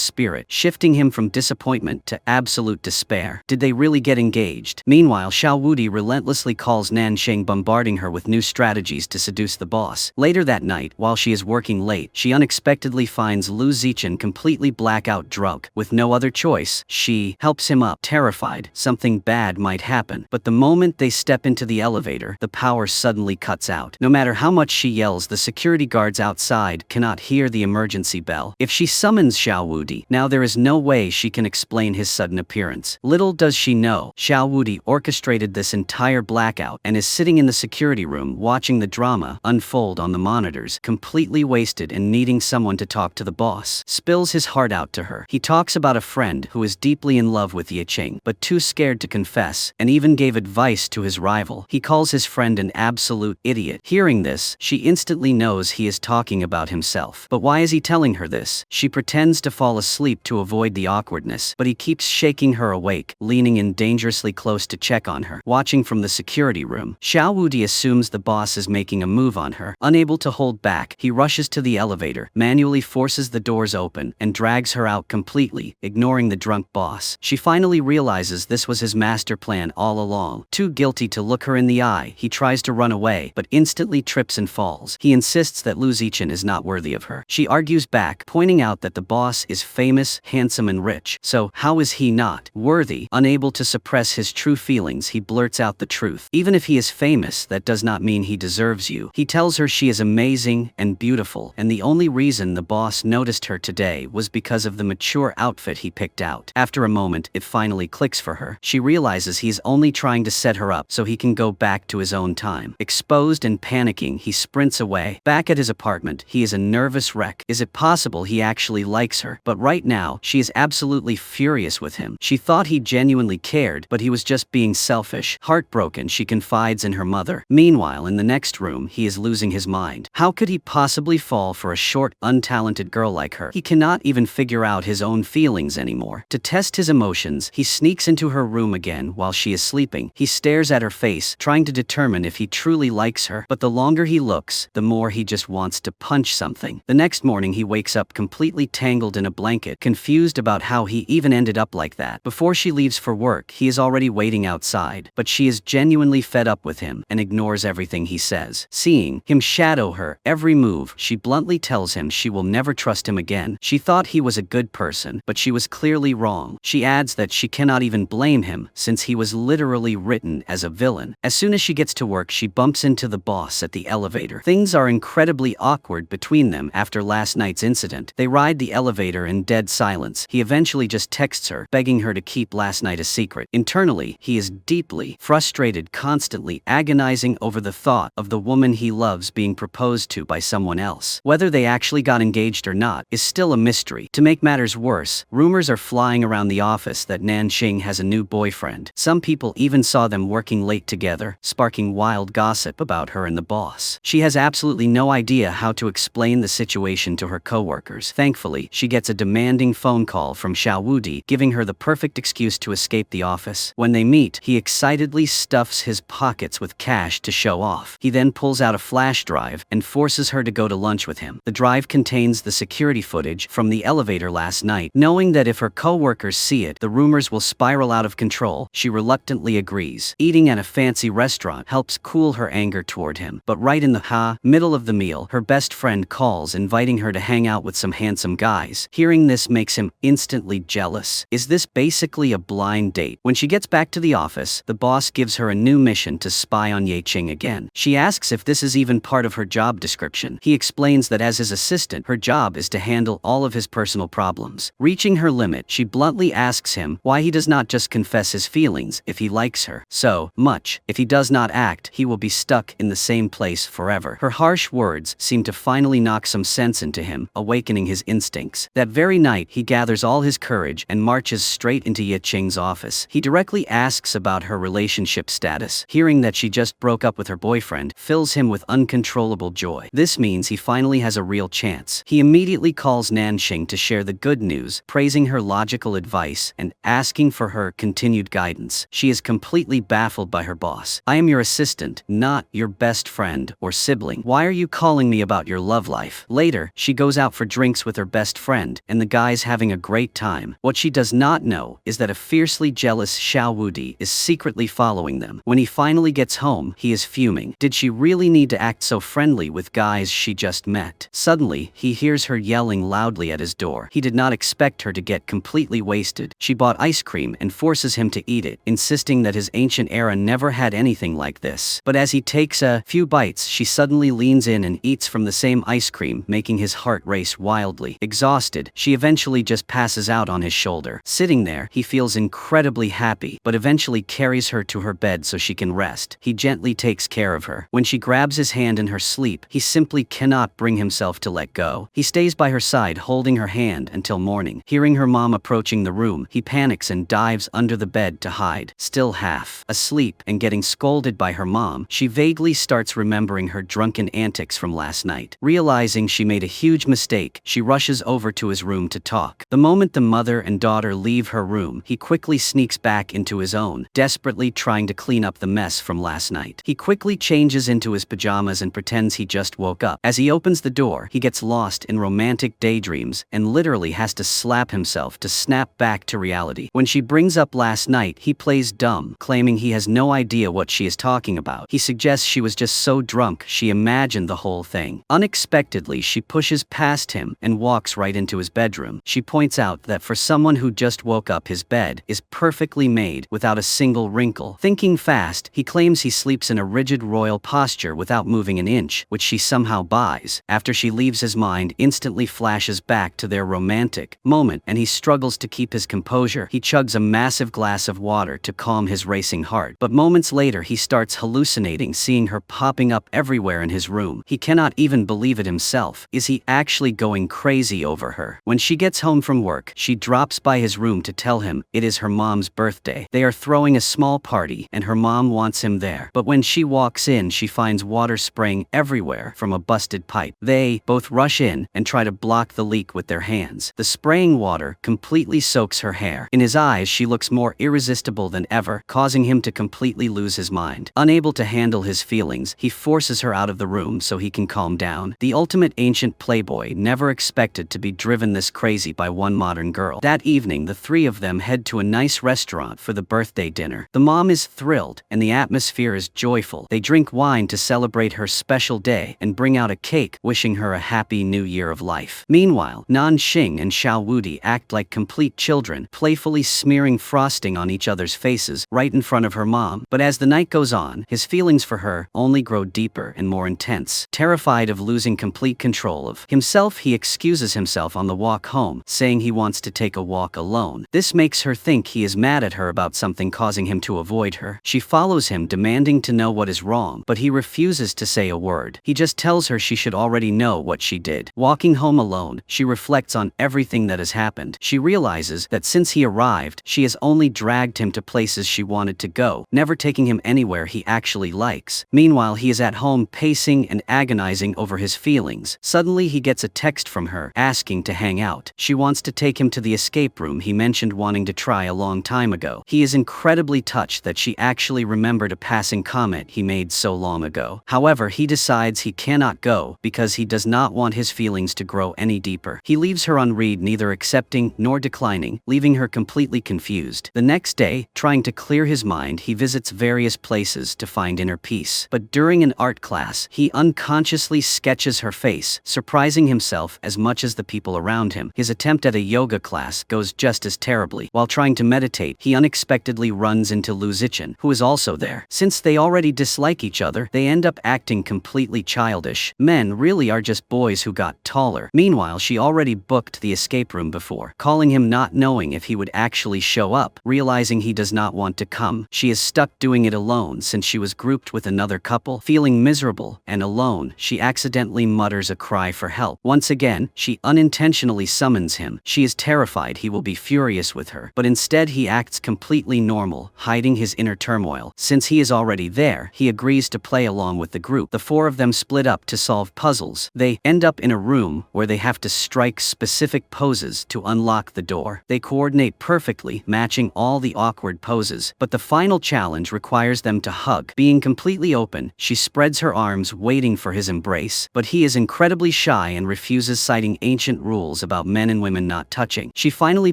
spirit, shifting him from disappointment to absolute despair. Did they really get engaged? Meanwhile, Xiao Wudi relentlessly calls Nanxing, bombarding her with new strategies to seduce the boss. Later that night, while she is working late, she unexpectedly finds Lu Zichen completely blackout drunk. With no other choice, she helps him up. Terrified something bad might happen, but the moment they step into the elevator, the power suddenly cuts out. No matter how much she yells, the security guards outside cannot hear the emergency bell. If she summons Xiao Wudi, now there is no way she can explain his sudden appearance. Little does she know, Xiao Wudi orchestrated this entire blackout and is sitting in the security room watching the drama unfold on the monitors, completely wasted and needing someone to talk to. The boss spills his heart out to her. He talks about a friend who is deeply in love with Yiqing, but too scared to confess, and even gave advice to his rival. He calls his friend an absolute idiot. Hearing this, she instantly knows he is talking about himself. But why is he telling her this? She pretends to fall asleep to avoid the awkwardness, but he keeps shaking her awake, leaning in dangerously close to check on her. Watching from the security room, Xiao Wudi assumes the boss is making a move on her. Unable to hold back, he rushes to the elevator, manually forces the doors open, and drags her out completely, ignoring the drunk boss. She finally realizes this was his master plan all along. Too guilty to look her in the eye, he tries to run away, but instantly trips and falls. He insists that Lu Zichen is not worthy of her. She argues back, pointing out that the boss is famous, handsome and rich, so how is he not worthy? Unable to suppress his true feelings, he blurts out the truth. Even if he is famous, that does not mean he deserves you. He tells her she is amazing and beautiful, and the only reason the boss noticed her today was because of the mature outfit he picked out. After a moment, it finally clicks for her. She realizes he is only trying to set her up so he can go back to his own time. Exposed and panicking, he sprints away. Back at his apartment, he is a nervous wreck. Is it possible he actually likes her? But right now, she is absolutely furious with him. She thought he genuinely cared, but he was just being selfish. Heartbroken, she confides in her mother. Meanwhile, in the next room, he is losing his mind. How could he possibly fall for a short, untalented girl like her? He cannot even figure out his own feelings anymore. To test his emotions, he sneaks into her room again while she is sleeping. He stares at her face, trying to determine if he truly likes her, but the longer he looks, the more he just wants to punch something. The next morning, he wakes up completely tangled in a blanket, confused about how he even ended up like that. Before she leaves for work, he is already waiting outside, but she is genuinely fed up with him and ignores everything he says. Seeing him shadow her every move, she bluntly tells him she will never trust him again. She thought he was a good person, but she was clearly wrong. She adds that she cannot even blame him, since he was literally written as a villain. As soon as she gets to work, she bumps into the boss at the elevator. Things are incredibly awkward between them after last night's incident. They ride the elevator in dead silence. He eventually just texts her, begging her to keep last night a secret. Internally, he is deeply frustrated, constantly agonizing over the thought of the woman he loves being proposed to by someone else. Whether they actually got engaged or not is still a mystery. To make matters worse, rumors are flying around the office that Nanxing has a new boyfriend. Some people even saw them working late together, sparking wild gossip about her and the boss. She has absolutely no idea how to explain the situation to her coworkers. Thankfully, she gets a demanding phone call from Xiao Wudi, giving her the perfect excuse to escape the office. When they meet, he excitedly stuffs his pockets with cash to show off. He then pulls out a flash drive and forces her to go to lunch with him. The drive contains the security footage from the elevator last night. Knowing that if her coworkers see it, the rumors will spiral out of control, she reluctantly agrees. Eating at a fancy restaurant helps cool her anger toward him. But right in the middle of the meal, her best friend calls, inviting her to hang out with some handsome guys. Hearing this makes him instantly jealous. Is this basically a blind date? When she gets back to the office, the boss gives her a new mission to spy on Ye Qing again. She asks if this is even part of her job description. He explains that as his assistant, her job is to handle all of his personal problems. Reaching her limit, she bluntly asks him why he does not just confess his feelings if he likes her so much. If he does not act, he will be stuck in the same place forever. Her harsh words seem to finally knock some sense into him, awakening his instincts. That very night, he gathers all his courage and marches straight into Ye Qing's office. He directly asks about her relationship status. Hearing that she just broke up with her boyfriend fills him with uncontrollable joy. This means he finally has a real chance. He immediately calls Nanxing to share the good news, praising her logical advice and asking for her continued guidance. She is completely baffled by her boss. I am your assistant, not your best friend or sibling. Why are you calling me about your love life? Later, she goes out for drinks with her best friend, and the guy's having a great time. What she does not know is that a fiercely jealous Xiao Wudi is secretly following them. When he finally gets home, he is fuming. Did she really need to act so friendly with guys she just met? Suddenly, he hears her yelling loudly at his door. He did not expect her to get completely wasted. She bought ice cream and forces him to eat it, insisting that his ancient era never had anything like this. But as he takes a few bites, she suddenly leans in and eats from the same ice cream, making his heart race wildly. Exhausted, she eventually just passes out on his shoulder. Sitting there, he feels incredibly happy, but eventually carries her to her bed so she can rest. He gently takes care of her. When she grabs his hand in her sleep, he simply cannot bring himself to let go. He stays by her side, holding her hand until morning. Hearing her mom approaching the room, he panics and dives under the bed to hide. Still half asleep and getting scolded by her mom, she vaguely starts remembering her drunken antics from last night. Realizing she made a huge mistake, she rushes over to his room to talk. The moment the mother and daughter leave her room, he quickly sneaks back into his own, desperately trying to clean up the mess from last night. He quickly changes into his pajamas and pretends he just woke up. As he opens the door, he gets lost in romantic daydreams feelings and literally has to slap himself to snap back to reality. When she brings up last night, he plays dumb, claiming he has no idea what she is talking about. He suggests she was just so drunk she imagined the whole thing. Unexpectedly, she pushes past him and walks right into his bedroom. She points out that for someone who just woke up, his bed is perfectly made without a single wrinkle. Thinking fast, he claims he sleeps in a rigid royal posture without moving an inch, which she somehow buys. After she leaves, his mind instantly flashes back to their romantic moment and he struggles to keep his composure. He chugs a massive glass of water to calm his racing heart. But moments later, he starts hallucinating, seeing her popping up everywhere in his room. He cannot even believe it himself. Is he actually going crazy over her? When she gets home from work, she drops by his room to tell him it is her mom's birthday. They are throwing a small party and her mom wants him there. But when she walks in, she finds water spraying everywhere from a busted pipe. They both rush in and try to block the leak with their hands. The spraying water completely soaks her hair. In his eyes, she looks more irresistible than ever, causing him to completely lose his mind. Unable to handle his feelings, he forces her out of the room so he can calm down. The ultimate ancient playboy never expected to be driven this crazy by one modern girl. That evening, the three of them head to a nice restaurant for the birthday dinner. The mom is thrilled and the atmosphere is joyful. They drink wine to celebrate her special day and bring out a cake, wishing her a happy new year of life. Meanwhile, Nanxing and Xiao Wudi act like complete children, playfully smearing frosting on each other's faces right in front of her mom. But as the night goes on, his feelings for her only grow deeper and more intense. Terrified of losing complete control of himself, he excuses himself on the walk home, saying he wants to take a walk alone. This makes her think he is mad at her about something, causing him to avoid her. She follows him, demanding to know what is wrong, but he refuses to say a word. He just tells her she should already know what she did. Walking home alone, she reflects on everything that has happened. She realizes that since he arrived, she has only dragged him to places she wanted to go, never taking him anywhere he actually likes. Meanwhile, he is at home pacing and agonizing over his feelings. Suddenly, he gets a text from her asking to hang out. She wants to take him to the escape room he mentioned wanting to try a long time ago. He is incredibly touched that she actually remembered a passing comment he made so long ago. However, he decides he cannot go because he does not want his feelings to grow any deeper. He leaves her on read, neither accepting nor declining, leaving her completely confused. The next day, trying to clear his mind, he visits various places to find inner peace. But during an art class, he unconsciously sketches her face, surprising himself as much as the people around him. His attempt at a yoga class goes just as terribly. While trying to meditate, he unexpectedly runs into Lu Zichin, who is also there. Since they already dislike each other, they end up acting completely childish. Men really are just boys who got taller. Meanwhile, she already booked the escape room before, calling him, not knowing if he would actually show up. Realizing he does not want to come, she is stuck doing it alone since she was grouped with another couple. Feeling miserable and alone, she accidentally mutters a cry for help. Once again, she unintentionally summons him. She is terrified he will be furious with her, but instead he acts completely normal, hiding his inner turmoil. Since he is already there, he agrees to play along with the group. The four of them split up to solve puzzles. They end up in a room where they have to strike specific poses to unlock the door. They coordinate perfectly, matching all the awkward poses, but the final challenge requires them to hug. Being completely open, she spreads her arms waiting for his embrace, but he is incredibly shy and refuses, citing ancient rules about men and women not touching. She finally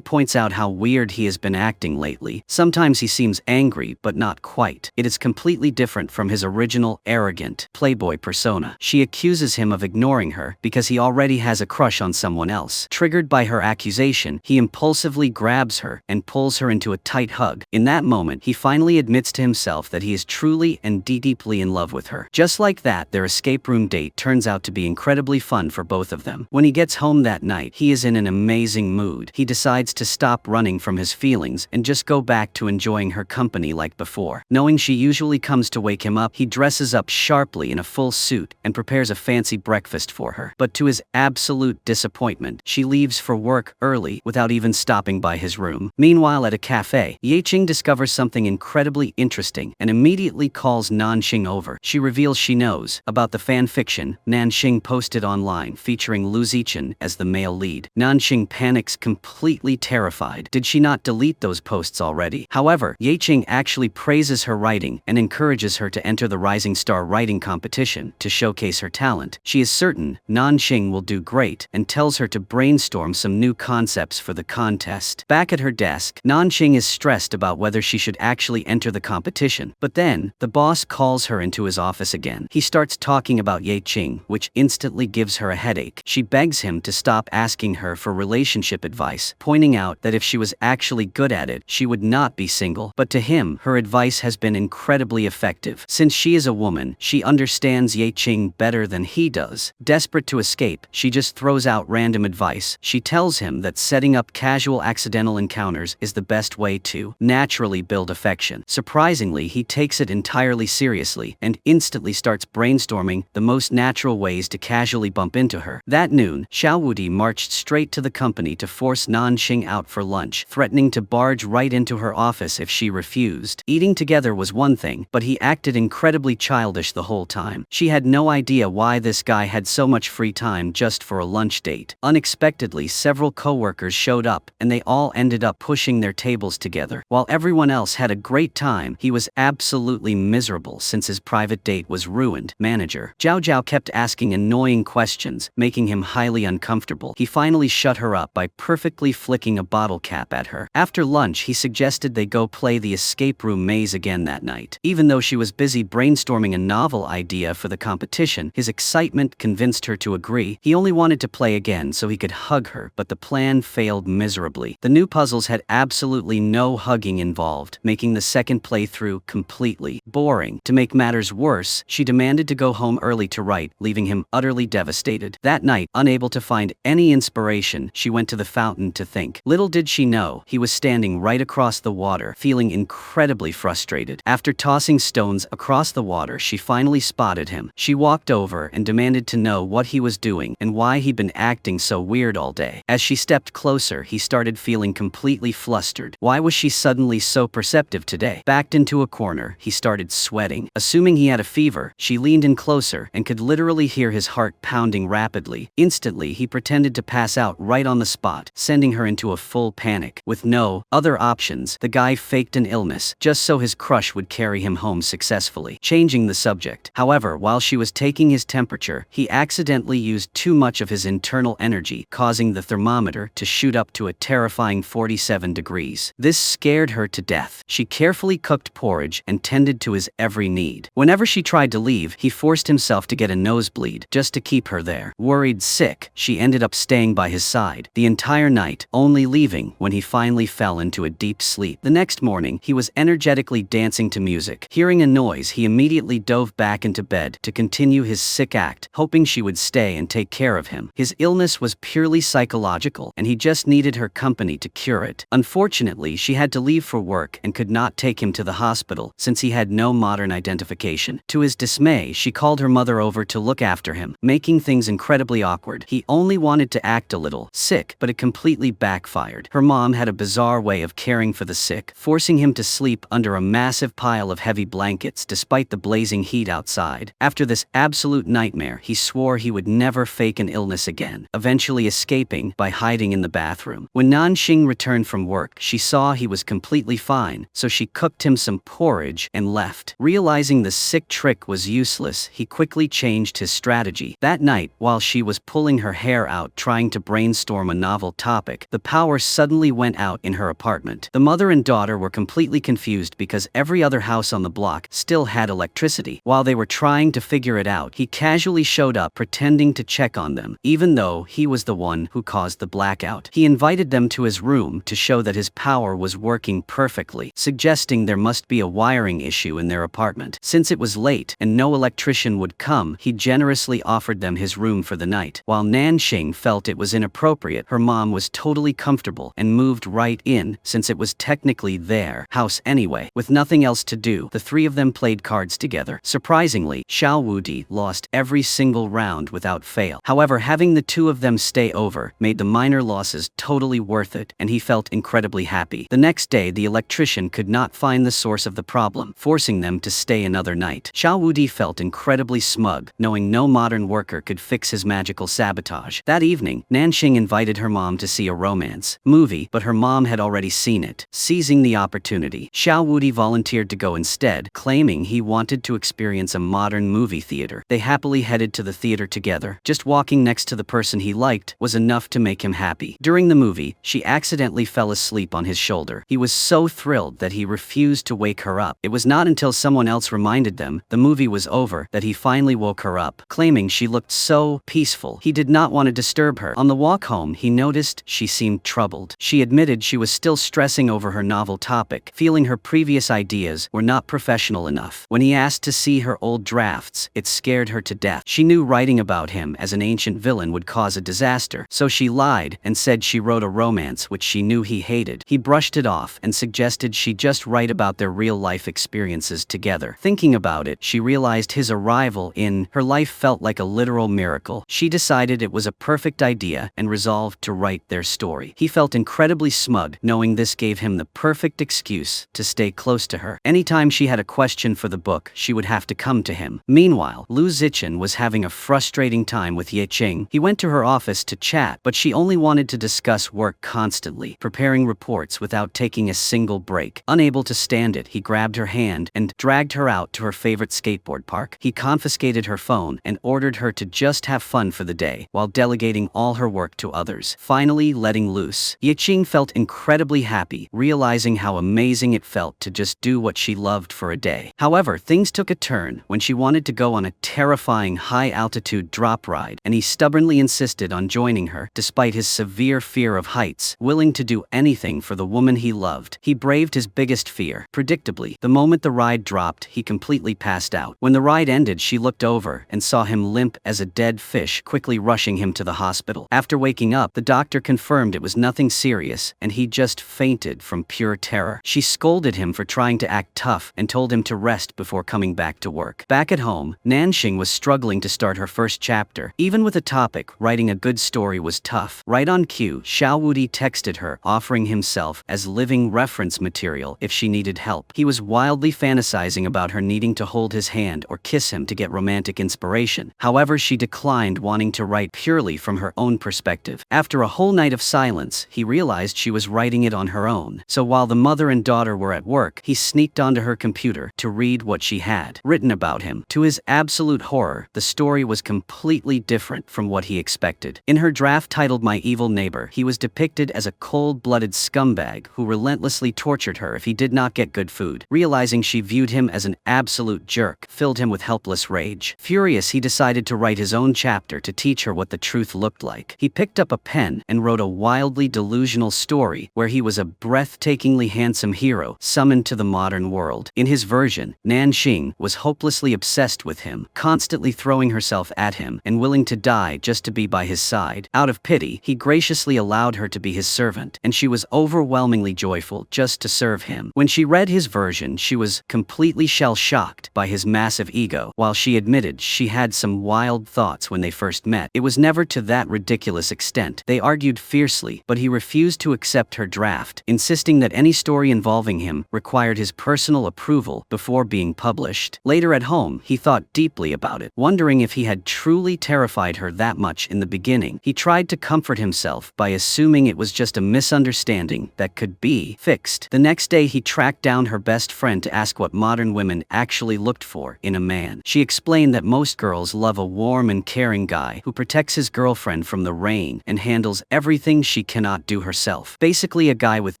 points out how weird he has been acting lately. Sometimes he seems angry, but not quite. It is completely different from his original, arrogant, playboy persona. She accuses him of ignoring her because he already has a crush on someone else. Triggered by her accusation, he impulsively grabs her and pulls her into a tight hug. In that moment, he finally admits to himself that he is truly and deeply in love with her. Just like that, their escape room date turns out to be incredibly fun for both of them. When he gets home that night, he is in an amazing mood. He decides to stop running from his feelings and just go back to enjoying her company like before. Knowing she usually comes to wake him up, he dresses up sharply in a full suit and prepares a fancy breakfast for her. But to his absolute disappointment, she leaves for work early without even stopping by his room. Meanwhile, at a cafe, Yeching discovers something incredibly interesting and immediately calls Nanxing over. She reveals she knows about the fan fiction Nanxing posted online featuring Lu Zichin as the male lead. Nanxing panics, completely terrified. Did she not delete those posts already? However, Yeching actually praises her writing and encourages her to enter the Rising Star writing competition to showcase her talent. She is certain Nanxing will do great and tells her her to brainstorm some new concepts for the contest. Back at her desk, Nanxing is stressed about whether she should actually enter the competition. But then, the boss calls her into his office again. He starts talking about Ye Qing, which instantly gives her a headache. She begs him to stop asking her for relationship advice, pointing out that if she was actually good at it, she would not be single. But to him, her advice has been incredibly effective. Since she is a woman, she understands Ye Qing better than he does. Desperate to escape, she just throws out random advice. She tells him that setting up casual accidental encounters is the best way to naturally build affection. Surprisingly, he takes it entirely seriously and instantly starts brainstorming the most natural ways to casually bump into her. That noon, Xiao Wudi marched straight to the company to force Nanxing out for lunch, threatening to barge right into her office if she refused. Eating together was one thing, but he acted incredibly childish the whole time. She had no idea why this guy had so much free time just for a lunch date. Unexpectedly, several coworkers showed up, and they all ended up pushing their tables together. While everyone else had a great time, he was absolutely miserable since his private date was ruined. Manager Zhao Zhao kept asking annoying questions, making him highly uncomfortable. He finally shut her up by perfectly flicking a bottle cap at her. After lunch, he suggested they go play the escape room maze again that night. Even though she was busy brainstorming a novel idea for the competition, his excitement convinced her to agree. He only wanted to play again so he could hug her, but the plan failed miserably. The new puzzles had absolutely no hugging involved, making the second playthrough completely boring. To make matters worse, she demanded to go home early to write, leaving him utterly devastated. That night, unable to find any inspiration, she went to the fountain to think. Little did she know, he was standing right across the water, feeling incredibly frustrated. After tossing stones across the water, she finally spotted him. She walked over and demanded to know what he was doing and why he'd been acting so weird all day. As she stepped closer, he started feeling completely flustered. Why was she suddenly so perceptive today? Backed into a corner, he started sweating. Assuming he had a fever, she leaned in closer and could literally hear his heart pounding rapidly. Instantly, he pretended to pass out right on the spot, sending her into a full panic. With no other options, the guy faked an illness, just so his crush would carry him home successfully, changing the subject. However, while she was taking his temperature, he accidentally used too much of his internal energy, causing the thermometer to shoot up to a terrifying 47 degrees. This scared her to death. She carefully cooked porridge and tended to his every need. Whenever she tried to leave, he forced himself to get a nosebleed just to keep her there. Worried sick, she ended up staying by his side the entire night, only leaving when he finally fell into a deep sleep. The next morning, he was energetically dancing to music. Hearing a noise, he immediately dove back into bed to continue his sick act, hoping she would stay and take care of him. His illness was purely psychological, and he just needed her company to cure it. Unfortunately, she had to leave for work and could not take him to the hospital since he had no modern identification. To his dismay, she called her mother over to look after him, making things incredibly awkward. He only wanted to act a little sick, but it completely backfired. Her mom had a bizarre way of caring for the sick, forcing him to sleep under a massive pile of heavy blankets despite the blazing heat outside. After this absolute nightmare, he swore he would never fake an illness again, eventually escaping by hiding in the bathroom. When Nanxing returned from work, she saw he was completely fine, so she cooked him some porridge and left. Realizing the sick trick was useless, he quickly changed his strategy. That night, while she was pulling her hair out trying to brainstorm a novel topic, the power suddenly went out in her apartment. The mother and daughter were completely confused because every other house on the block still had electricity. While they were trying to figure it out, he casually showed up pretending to check on them, even though he was the one who caused the blackout. He invited them to his room to show that his power was working perfectly, suggesting there must be a wiring issue in their apartment. Since it was late and no electrician would come, he generously offered them his room for the night. While Nanxing felt it was inappropriate, her mom was totally comfortable and moved right in, since it was technically their house anyway. With nothing else to do, the three of them played cards together. Surprisingly, Xiao Wudi lost every single round without fail. However, having the two of them stay over made the minor losses totally worth it, and he felt incredibly happy. The next day, the electrician could not find the source of the problem, forcing them to stay another night. Xiao Wudi felt incredibly smug, knowing no modern worker could fix his magical sabotage. That evening, Nanxing invited her mom to see a romance movie, but her mom had already seen it. Seizing the opportunity, Xiao Wudi volunteered to go instead, claiming he wanted to experience a modern movie theater. They happily headed to the theater together. Just walking next to the person he he liked was enough to make him happy. During the movie, she accidentally fell asleep on his shoulder. He was so thrilled that he refused to wake her up. It was not until someone else reminded them the movie was over that he finally woke her up, claiming she looked so peaceful. He did not want to disturb her. On the walk home, he noticed she seemed troubled. She admitted she was still stressing over her novel topic, feeling her previous ideas were not professional enough. When he asked to see her old drafts, it scared her to death. She knew writing about him as an ancient villain would cause a disaster, so she lied and said she wrote a romance which she knew he hated. He brushed it off and suggested she just write about their real-life experiences together. Thinking about it, she realized his arrival in her life felt like a literal miracle. She decided it was a perfect idea and resolved to write their story. He felt incredibly smug, knowing this gave him the perfect excuse to stay close to her. Anytime she had a question for the book, she would have to come to him. Meanwhile, Lu Zichen was having a frustrating time with Ye Qing. He went to her office to chat, but she only wanted to discuss work constantly, preparing reports without taking a single break. Unable to stand it, he grabbed her hand and dragged her out to her favorite skateboard park. He confiscated her phone and ordered her to just have fun for the day, while delegating all her work to others. Finally letting loose, Ye Qing felt incredibly happy, realizing how amazing it felt to just do what she loved for a day. However, things took a turn when she wanted to go on a terrifying high-altitude drop ride, and he stubbornly insisted on joining her, despite his severe fear of heights. Willing to do anything for the woman he loved, he braved his biggest fear. Predictably, the moment the ride dropped, he completely passed out. When the ride ended, she looked over and saw him limp as a dead fish, quickly rushing him to the hospital. After waking up, the doctor confirmed it was nothing serious, and he just fainted from pure terror. She scolded him for trying to act tough and told him to rest before coming back to work. Back at home, Nanxing was struggling to start her first chapter. Even with a topic, writing a good story was tough. Right on cue, Xiao Wudi texted her, offering himself as living reference material if she needed help. He was wildly fantasizing about her needing to hold his hand or kiss him to get romantic inspiration. However, she declined, wanting to write purely from her own perspective. After a whole night of silence, he realized she was writing it on her own. So while the mother and daughter were at work, he sneaked onto her computer to read what she had written about him. To his absolute horror, the story was completely different from what he expected. In her draft titled My Evil Neighbor, he was depicted as a cold-blooded scumbag who relentlessly tortured her if he did not get good food. Realizing she viewed him as an absolute jerk filled him with helpless rage. Furious, he decided to write his own chapter to teach her what the truth looked like. He picked up a pen and wrote a wildly delusional story where he was a breathtakingly handsome hero summoned to the modern world. In his version, Nanxing was hopelessly obsessed with him, constantly throwing herself at him and willing to die just to be by his side. Out of pity, he graciously allowed her to be his servant, and she was overwhelmingly joyful just to serve him. When she read his version, she was completely shell-shocked by his massive ego. While she admitted she had some wild thoughts when they first met, it was never to that ridiculous extent. They argued fiercely, but he refused to accept her draft, insisting that any story involving him required his personal approval before being published. Later at home, he thought deeply about it, wondering if he had truly terrified her that much in the beginning. He tried to comfort himself by assuming it was just a misunderstanding that could be fixed. The next day, he tracked down her best friend to ask what modern women actually looked for in a man. She explained that most girls love a warm and caring guy who protects his girlfriend from the rain and handles everything she cannot do herself. Basically, a guy with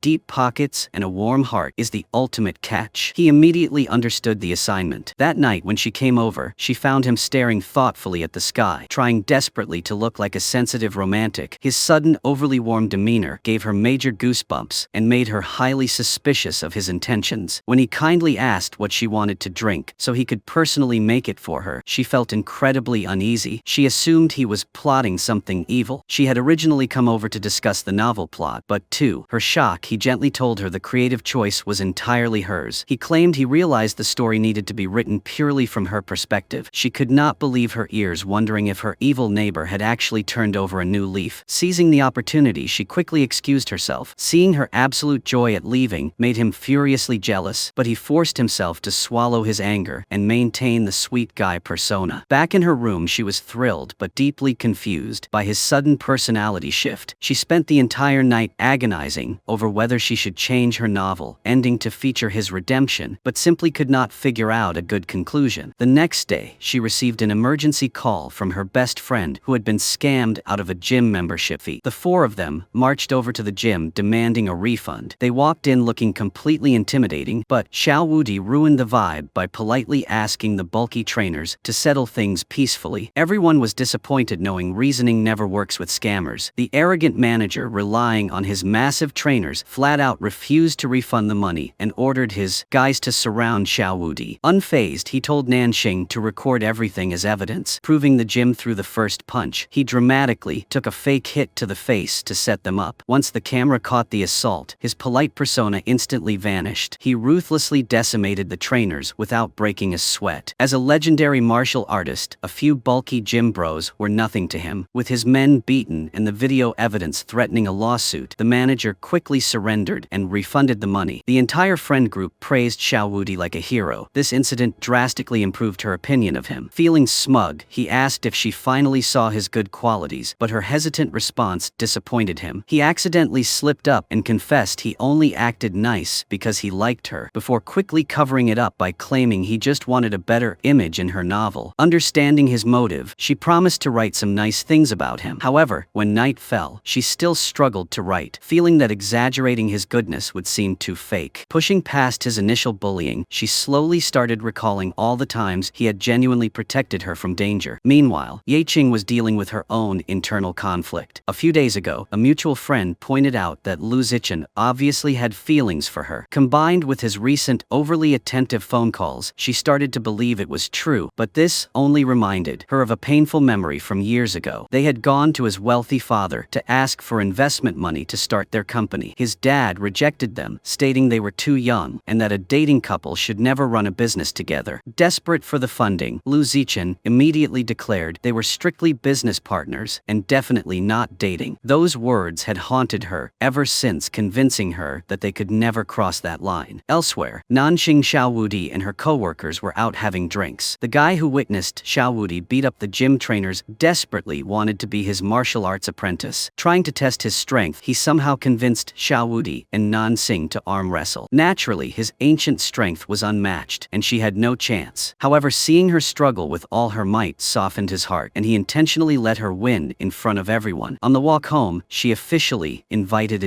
deep pockets and a warm heart is the ultimate catch. He immediately understood the assignment. That night, when she came over, she found him staring thoughtfully at the sky, trying desperately to look like a sensitive romantic. His sudden, overly warm demeanor gave her major goosebumps and made her highly suspicious of his intentions. When he kindly asked what she wanted to drink so he could personally make it for her, she felt incredibly uneasy. She assumed he was plotting something evil. She had originally come over to discuss the novel plot, but to her shock, he gently told her the creative choice was entirely hers. He claimed he realized the story needed to be written purely from her perspective. She could not believe her ears, wondering if her evil neighbor had actually turned over a new leaf. Seizing the opportunity, she quickly excused herself. Seeing her absolute joy at leaving made him furiously jealous, but he forced himself to swallow his anger and maintain the sweet guy persona. Back in her room, she was thrilled but deeply confused by his sudden personality shift. She spent the entire night agonizing over whether she should change her novel ending to feature his redemption, but simply could not figure out a good conclusion. The next day, she received an emergency call from her best friend who had been scammed out of a gym membership fee. The four of them marched over to the gym demanding a refund. They walked in looking completely intimidating, but Xiao Wudi ruined the vibe by politely asking the bulky trainers to settle things peacefully. Everyone was disappointed knowing reasoning never works with scammers. The arrogant manager, relying on his massive trainers, flat out refused to refund the money and ordered his guys to surround Xiao Wudi. Unfazed, he told Nanxing to record everything as evidence, proving the gym through the first punch. He dramatically took a fake hit to the face to set them up. Once the camera caught the assault, his polite persona instantly vanished. He ruthlessly decimated the trainers without breaking a sweat. As a legendary martial artist, a few bulky gym bros were nothing to him. With his men beaten and the video evidence threatening a lawsuit, the manager quickly surrendered and refunded the money. The entire friend group praised Xiao Wudi like a hero. This incident drastically improved her opinion of him. Feeling smug, he asked if she finally saw his good qualities, but her hesitant response disappointed him. He accidentally slipped up and confessed he only acted nice because he liked her, before quickly covering it up by claiming he just wanted a better image in her novel. Understanding his motive, she promised to write some nice things about him. However, when night fell, she still struggled to write, feeling that exaggerating his goodness would seem too fake. Pushing past his initial bullying, she slowly started recalling all the times he had genuinely protected her from danger. Meanwhile, Yeching was dealing with her own internal conflict. A few days ago, a mutual friend pointed out that Lu Zichen obviously had feelings for her. Combined with his recent overly attentive phone calls, she started to believe it was true, but this only reminded her of a painful memory from years ago. They had gone to his wealthy father to ask for investment money to start their company. His dad rejected them, stating they were too young and that a dating couple should never run a business together. Desperate for the funding, Lu Zichen immediately declared they were strictly business partners and definitely not dating. Those words had haunted her ever since, convincing her that they could never cross that line. Elsewhere, Nanxing Xiao Wudi and her co-workers were out having drinks. The guy who witnessed Xiao Wudi beat up the gym trainers desperately wanted to be his martial arts apprentice. Trying to test his strength, he somehow convinced Xiao Wudi and Nanxing to arm wrestle. Naturally, his ancient strength was unmatched, and she had no chance. However, seeing her struggle with all her might softened his heart, and he intentionally let her win in front of everyone. On the walk home, she officially invited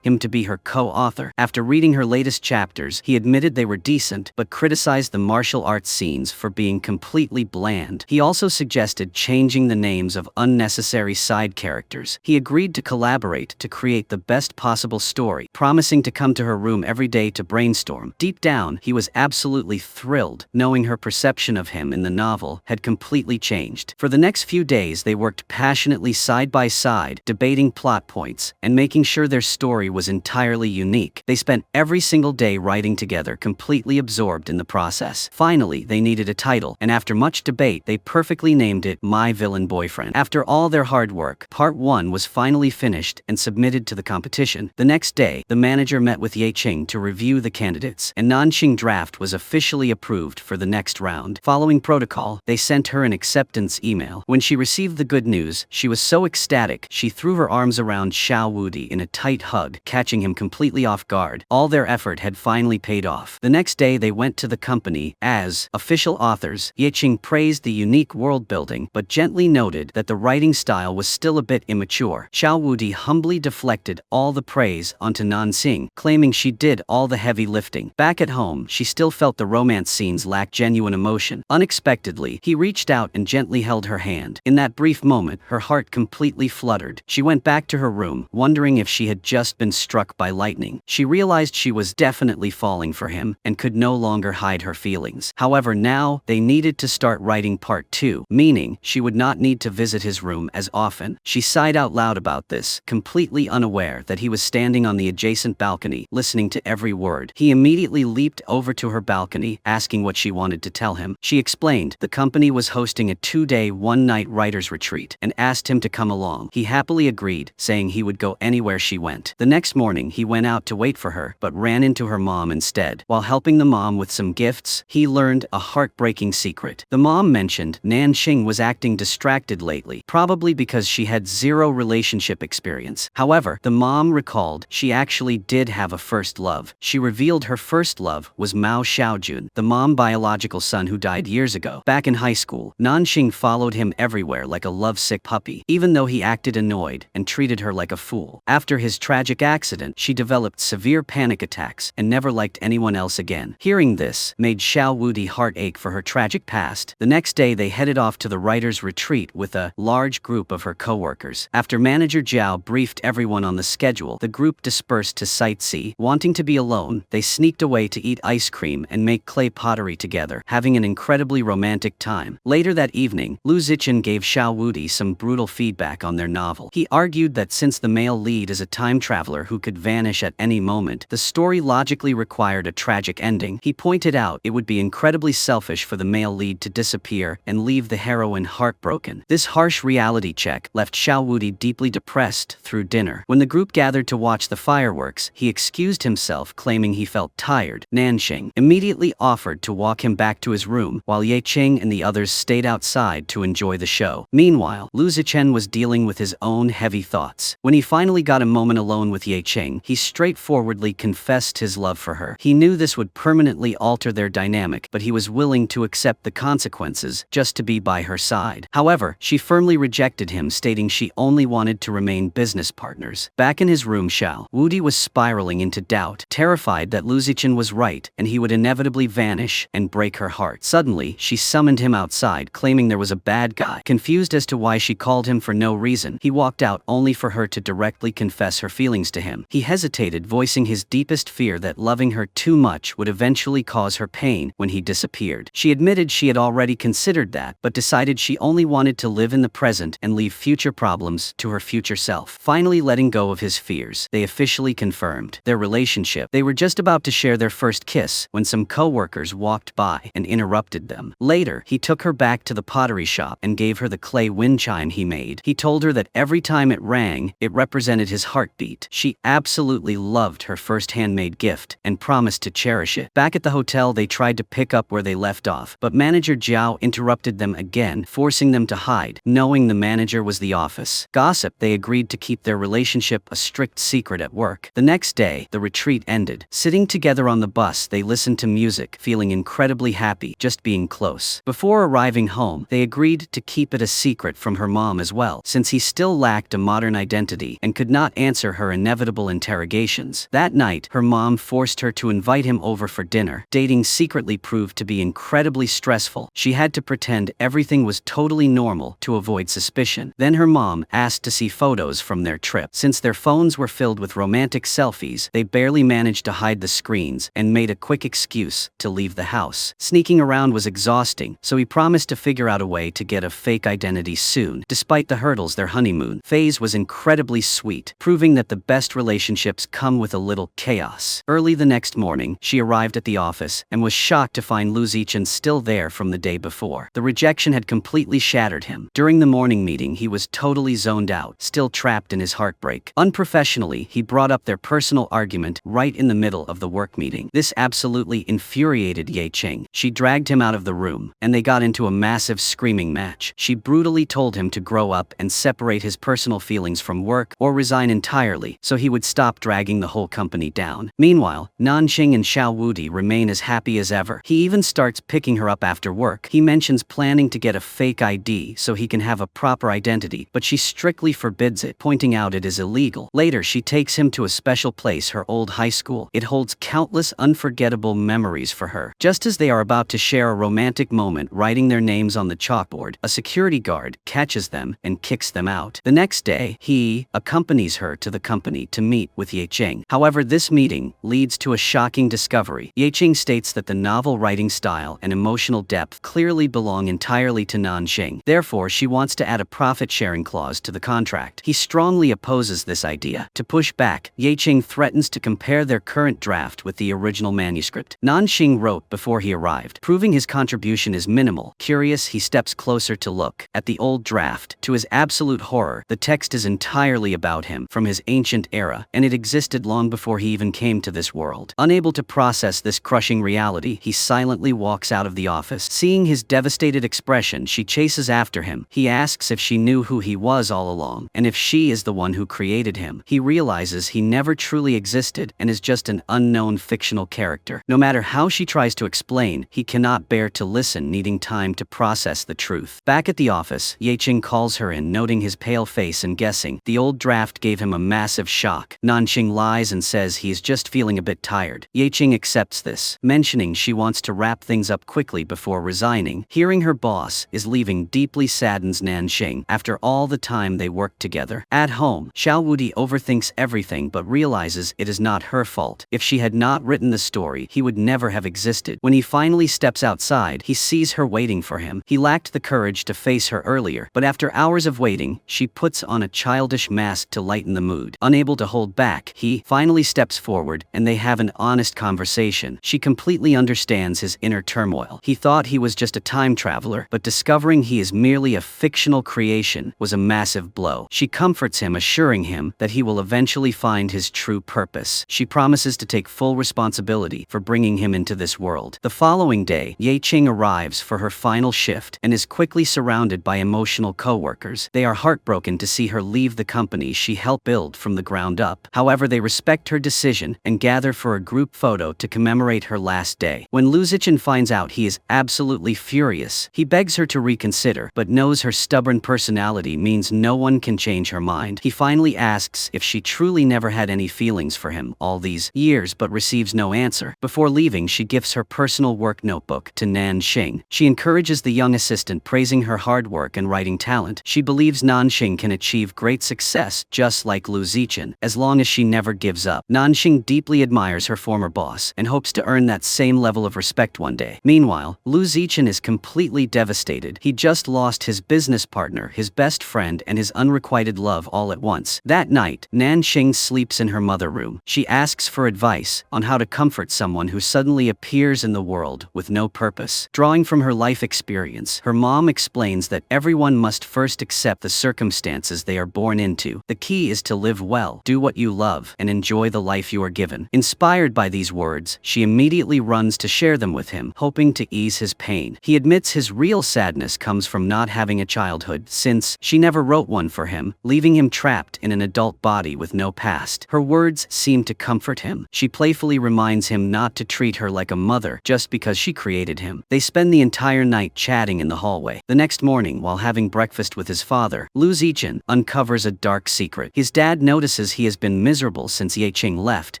him to be her co-author. After reading her latest chapters, he admitted they were decent, but criticized the martial arts scenes for being completely bland. He also suggested changing the names of unnecessary side characters. He agreed to collaborate to create the best possible story, promising to come to her room every day to brainstorm. Deep down, he was absolutely thrilled, knowing her perception of him in the novel had completely changed. For the next few days, they worked passionately side by side, debating plot points and making sure their story was entirely unique. They spent every single day writing together, completely absorbed in the process. Finally, they needed a title, and after much debate, they perfectly named it My Villain Boyfriend. After all their hard work, Part 1 was finally finished and submitted to the competition. The next day, the manager met with Yeching to review the candidates, and Nanxing draft was officially approved for the next round. Following protocol, they sent her an acceptance email. When she received the good news, she was so ecstatic, she threw her arms around Xiao Wudi in a tight hug, catching him completely off guard. All their effort had finally paid off. The next day, they went to the company as official authors. Yeching praised the unique world building, but gently noted that the writing style was still a bit immature. Xiao Wudi humbly deflected all the praise onto Nanxing, claiming she did all the heavy lifting. Back at home, she still felt the romance scenes lacked genuine emotion. Unexpectedly, he reached out and gently held her hand. In that brief moment, her heart completely fluttered. She went back to her room, wondering if she had just been struck by lightning. She realized she was definitely falling for him and could no longer hide her feelings. However, now they needed to start writing part 2, meaning she would not need to visit his room as often. She sighed out loud about this, completely unaware that he was standing on the adjacent balcony, listening to every word. He immediately leaped over to her balcony, asking what she wanted to tell him. She explained the company was hosting a 2-day, 1-night writer's retreat and asked him to come along. He happily agreed, saying he would go anywhere she went. The next morning, he went out to wait for her, but ran into her mom instead. While helping the mom with some gifts, he learned a heartbreaking secret. The mom mentioned Nanxing was acting distracted lately, probably because she had zero relationship experience. However, the mom recalled she actually actually did have a first love. She revealed her first love was Mao Xiaojun, the mom's biological son who died years ago. Back in high school, Nanxing followed him everywhere like a lovesick puppy, even though he acted annoyed and treated her like a fool. After his tragic accident, she developed severe panic attacks and never liked anyone else again. Hearing this made Xiao Wudi heartache for her tragic past. The next day they headed off to the writer's retreat with a large group of her co-workers. After manager Zhao briefed everyone on the schedule, the group dispersed to sightsee. Wanting to be alone, they sneaked away to eat ice cream and make clay pottery together, having an incredibly romantic time. Later that evening, Lu Zichen gave Xiao Wudi some brutal feedback on their novel. He argued that since the male lead is a time traveler who could vanish at any moment, the story logically required a tragic ending. He pointed out it would be incredibly selfish for the male lead to disappear and leave the heroine heartbroken. This harsh reality check left Xiao Wudi deeply depressed through dinner. When the group gathered to watch the fireworks, he excused himself, claiming he felt tired. Nanxing immediately offered to walk him back to his room, while Ye Qing and the others stayed outside to enjoy the show. Meanwhile, Lu Zichen was dealing with his own heavy thoughts. When he finally got a moment alone with Ye Qing, he straightforwardly confessed his love for her. He knew this would permanently alter their dynamic, but he was willing to accept the consequences just to be by her side. However, she firmly rejected him, stating she only wanted to remain business partners. Back in his room, Xiao Wudi was spiraling into doubt, terrified that Lu Zichen was right and he would inevitably vanish and break her heart. Suddenly, she summoned him outside, claiming there was a bad guy. Confused as to why she called him for no reason, he walked out only for her to directly confess her feelings to him. He hesitated, voicing his deepest fear that loving her too much would eventually cause her pain when he disappeared. She admitted she had already considered that, but decided she only wanted to live in the present and leave future problems to her future self. Finally letting go of his fears, they officially confirmed their relationship. They were just about to share their first kiss when some co-workers walked by and interrupted them. Later, he took her back to the pottery shop and gave her the clay wind chime he made. He told her that every time it rang, it represented his heartbeat. She absolutely loved her first handmade gift and promised to cherish it. Back at the hotel, they tried to pick up where they left off, but manager Zhao interrupted them again, forcing them to hide. Knowing the manager was the office gossip, they agreed to keep their relationship a strict secret at work. The next day, the retreat ended. Sitting together on the bus, they listened to music, feeling incredibly happy just being close. Before arriving home, they agreed to keep it a secret from her mom as well, since he still lacked a modern identity and could not answer her inevitable interrogations. That night, her mom forced her to invite him over for dinner. Dating secretly proved to be incredibly stressful. She had to pretend everything was totally normal to avoid suspicion. Then her mom asked to see photos from their trip. Since their phones were filled with romantic selfies, they barely managed to hide the screens and made a quick excuse to leave the house. Sneaking around was exhausting, so he promised to figure out a way to get a fake identity soon. Despite the hurdles, their honeymoon phase was incredibly sweet, proving that the best relationships come with a little chaos. Early the next morning, she arrived at the office and was shocked to find Lu Zichen still there from the day before. The rejection had completely shattered him. During the morning meeting, he was totally zoned out, still trapped in his heartbreak. Unprofessionally, he brought up their personal argument right in the middle of the work meeting. This absolutely infuriated Ye Qing. She dragged him out of the room, and they got into a massive screaming match. She brutally told him to grow up and separate his personal feelings from work or resign entirely so he would stop dragging the whole company down. Meanwhile, Nanxing and Xiao Wudi remain as happy as ever. He even starts picking her up after work. He mentions planning to get a fake ID so he can have a proper identity, but she strictly forbids it, pointing out it is illegal. Later, she takes him to a special place, her old high school. It holds countless unforgettable memories for her. Just as they are about to share a romantic moment writing their names on the chalkboard, a security guard catches them and kicks them out. The next day, he accompanies her to the company to meet with Ye Qing. However, this meeting leads to a shocking discovery. Ye Qing states that the novel writing style and emotional depth clearly belong entirely to Nanxing. Therefore, she wants to add a profit-sharing clause to the contract. He strongly opposes this idea. To push back, Ye Qing threatens to compare their current draft with the original manuscript Nanxing wrote before he arrived, proving his contribution is minimal. Curious, he steps closer to look at the old draft. To his absolute horror, the text is entirely about him from his ancient era, and it existed long before he even came to this world. Unable to process this crushing reality, he silently walks out of the office. Seeing his devastated expression, she chases after him. He asks if she knew who he was all along, and if she is the one who created him. He realizes he never truly existed and is just an unknown fictional character. No matter how she tries to explain, he cannot bear to listen, needing time to process the truth. Back at the office, Yeching calls her in, noting his pale face and guessing the old draft gave him a massive shock. Nanxing lies and says he is just feeling a bit tired. Yeching accepts this, mentioning she wants to wrap things up quickly before resigning. Hearing her boss is leaving deeply saddens Nanxing after all the time they worked together. At home, Xiao Wudi overthinks everything but realizes it is not her fault. If she had not written the story, he would never have existed. When he finally steps outside, he sees her waiting for him. He lacked the courage to face her earlier, but after hours of waiting, she puts on a childish mask to lighten the mood. Unable to hold back, he finally steps forward and they have an honest conversation. She completely understands his inner turmoil. He thought he was just a time traveler, but discovering he is merely a fictional creation was a massive blow. She comforts him, assuring him that he will eventually find his true purpose. She promises to take full responsibility for bringing him into this world. The following day, Yeching arrives for her final shift and is quickly surrounded by emotional co-workers. They are heartbroken to see her leave the company she helped build from the ground up. However, they respect her decision and gather for a group photo to commemorate her last day. When Lu Zichen finds out, he is absolutely furious. He begs her to reconsider, but knows her stubborn personality means no one can change her mind. He finally asks if she truly never had any feelings for him all these years, but receives no answer. Before leaving, she gives her personal work notebook to Nanxing. She encourages the young assistant, praising her hard work and writing talent. She believes Nanxing can achieve great success just like Lu Zichen, as long as she never gives up. Nanxing deeply admires her former boss and hopes to earn that same level of respect one day. Meanwhile, Lu Zichen is completely devastated. He just lost his business partner, his best friend, and his unrequited love all at once. That night, Nanxing sleeps in her mother room. She asks for advice on how to comfort someone who suddenly appears in the world with no purpose. Drawing from her life experience, her mom explains that everyone must first accept the circumstances they are born into. The key is to live well, do what you love, and enjoy the life you are given. Inspired by these words, she immediately runs to share them with him, hoping to ease his pain. He admits his real sadness comes from not having a childhood, since she never wrote one for him, leaving him trapped in an adult body with no past. Her words seem to comfort him. She playfully reminds him not to treat her like a mother just because she created him. They spend the entire night chatting in the hallway. The next morning, while having breakfast with his father, Lu Zichen uncovers a dark secret. His dad notices he has been miserable since Yeching left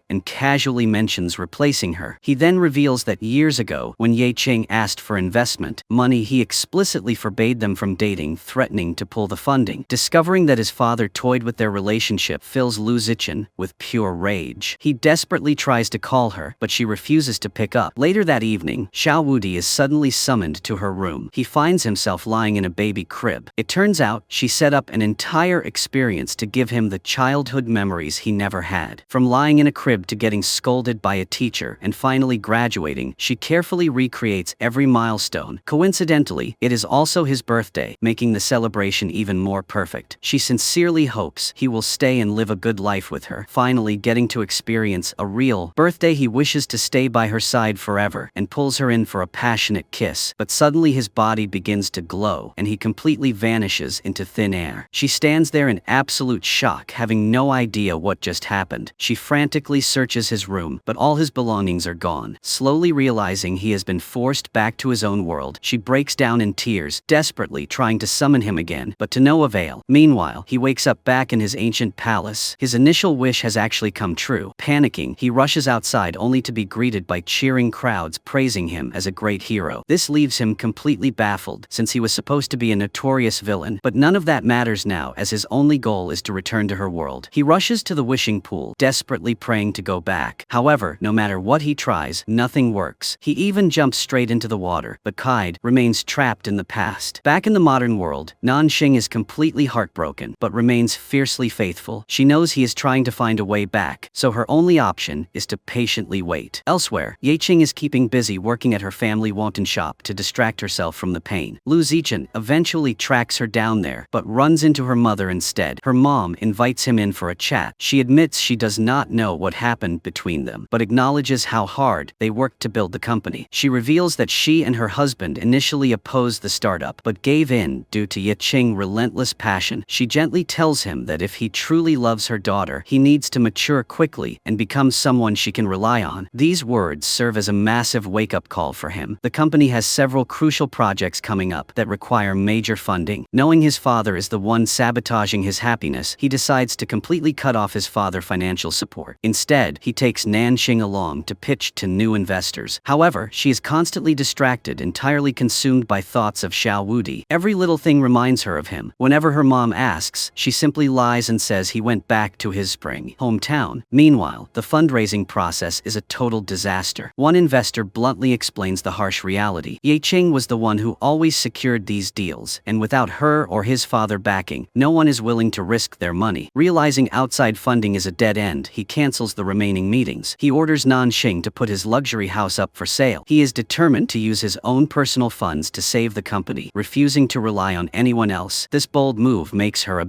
and casually mentions replacing her. He then reveals that years ago, when Yeching asked for investment money, he explicitly forbade them from dating, threatening to pull the funding. Discovering that his father toyed with their relationship fills Lu Zichen with pure rage. He desperately tries to call her, but she refuses to pick up. Later that evening, Xiao Wudi is suddenly summoned to her room. He finds himself lying in a baby crib. It turns out she set up an entire experience to give him the childhood memories he never had. From lying in a crib to getting scolded by a teacher and finally graduating, she carefully recreates every milestone. Coincidentally, it is also his birthday, making the celebration even more perfect. She sincerely hopes he will stay and live a good life with her, finally getting to experience a real birthday. He wishes to stay by her side forever and pulls her in for a passionate kiss, but suddenly his body begins to glow and he completely vanishes into thin air. She stands there in absolute shock, having no idea what just happened. She frantically searches his room, but all his belongings are gone. Slowly realizing he has been forced back to his own world, she breaks down in tears, desperately trying to summon him again, but to no avail. Meanwhile, he wakes up back in his ancient palace. His initial wish has actually come true. Panicking, he rushes outside only to be greeted by cheering crowds praising him as a great hero. This leaves him completely baffled, since he was supposed to be a notorious villain, but none of that matters now, as his only goal is to return to her world. He rushes to the wishing pool, desperately praying to go back. However, no matter what he tries, nothing works. He even jumps straight into the water, but Kaide remains trapped in the past. Back in the modern world, Nanxing is completely heartbroken, but remains fiercely faithful. She knows he is trying to find a way back, so her only option is to patiently wait. Elsewhere, Yeching is keeping busy working at her family wonton shop to distract herself from the pain. Lu Zichen eventually tracks her down there, but runs into her mother instead. Her mom invites him in for a chat. She admits she does not know what happened between them, but acknowledges how hard they worked to build the company. She reveals that she and her husband initially opposed the startup, but gave in due to Yeching's relentless passion. She gently tells him that if he truly loves her daughter, he needs to mature quickly and become someone she can rely on. These words serve as a massive wake-up call for him. The company has several crucial projects coming up that require major funding. Knowing his father is the one sabotaging his happiness, he decides to completely cut off his father's financial support. Instead, he takes Nanxing along to pitch to new investors. However, she is constantly distracted, entirely consumed by thoughts of Xiao Wudi. Every little thing reminds her of him. Whenever her mom asks, she simply lies and says he went back to his spring hometown. Meanwhile, the fundraising process is a total disaster. One investor bluntly explains the harsh reality. Ye Qing was the one who always secured these deals, and without her or his father backing, no one is willing to risk their money. Realizing outside funding is a dead end, he cancels the remaining meetings. He orders Nanxing to put his luxury house up for sale. He is determined to use his own personal funds to save the company, refusing to rely on anyone else. This bold move makes her a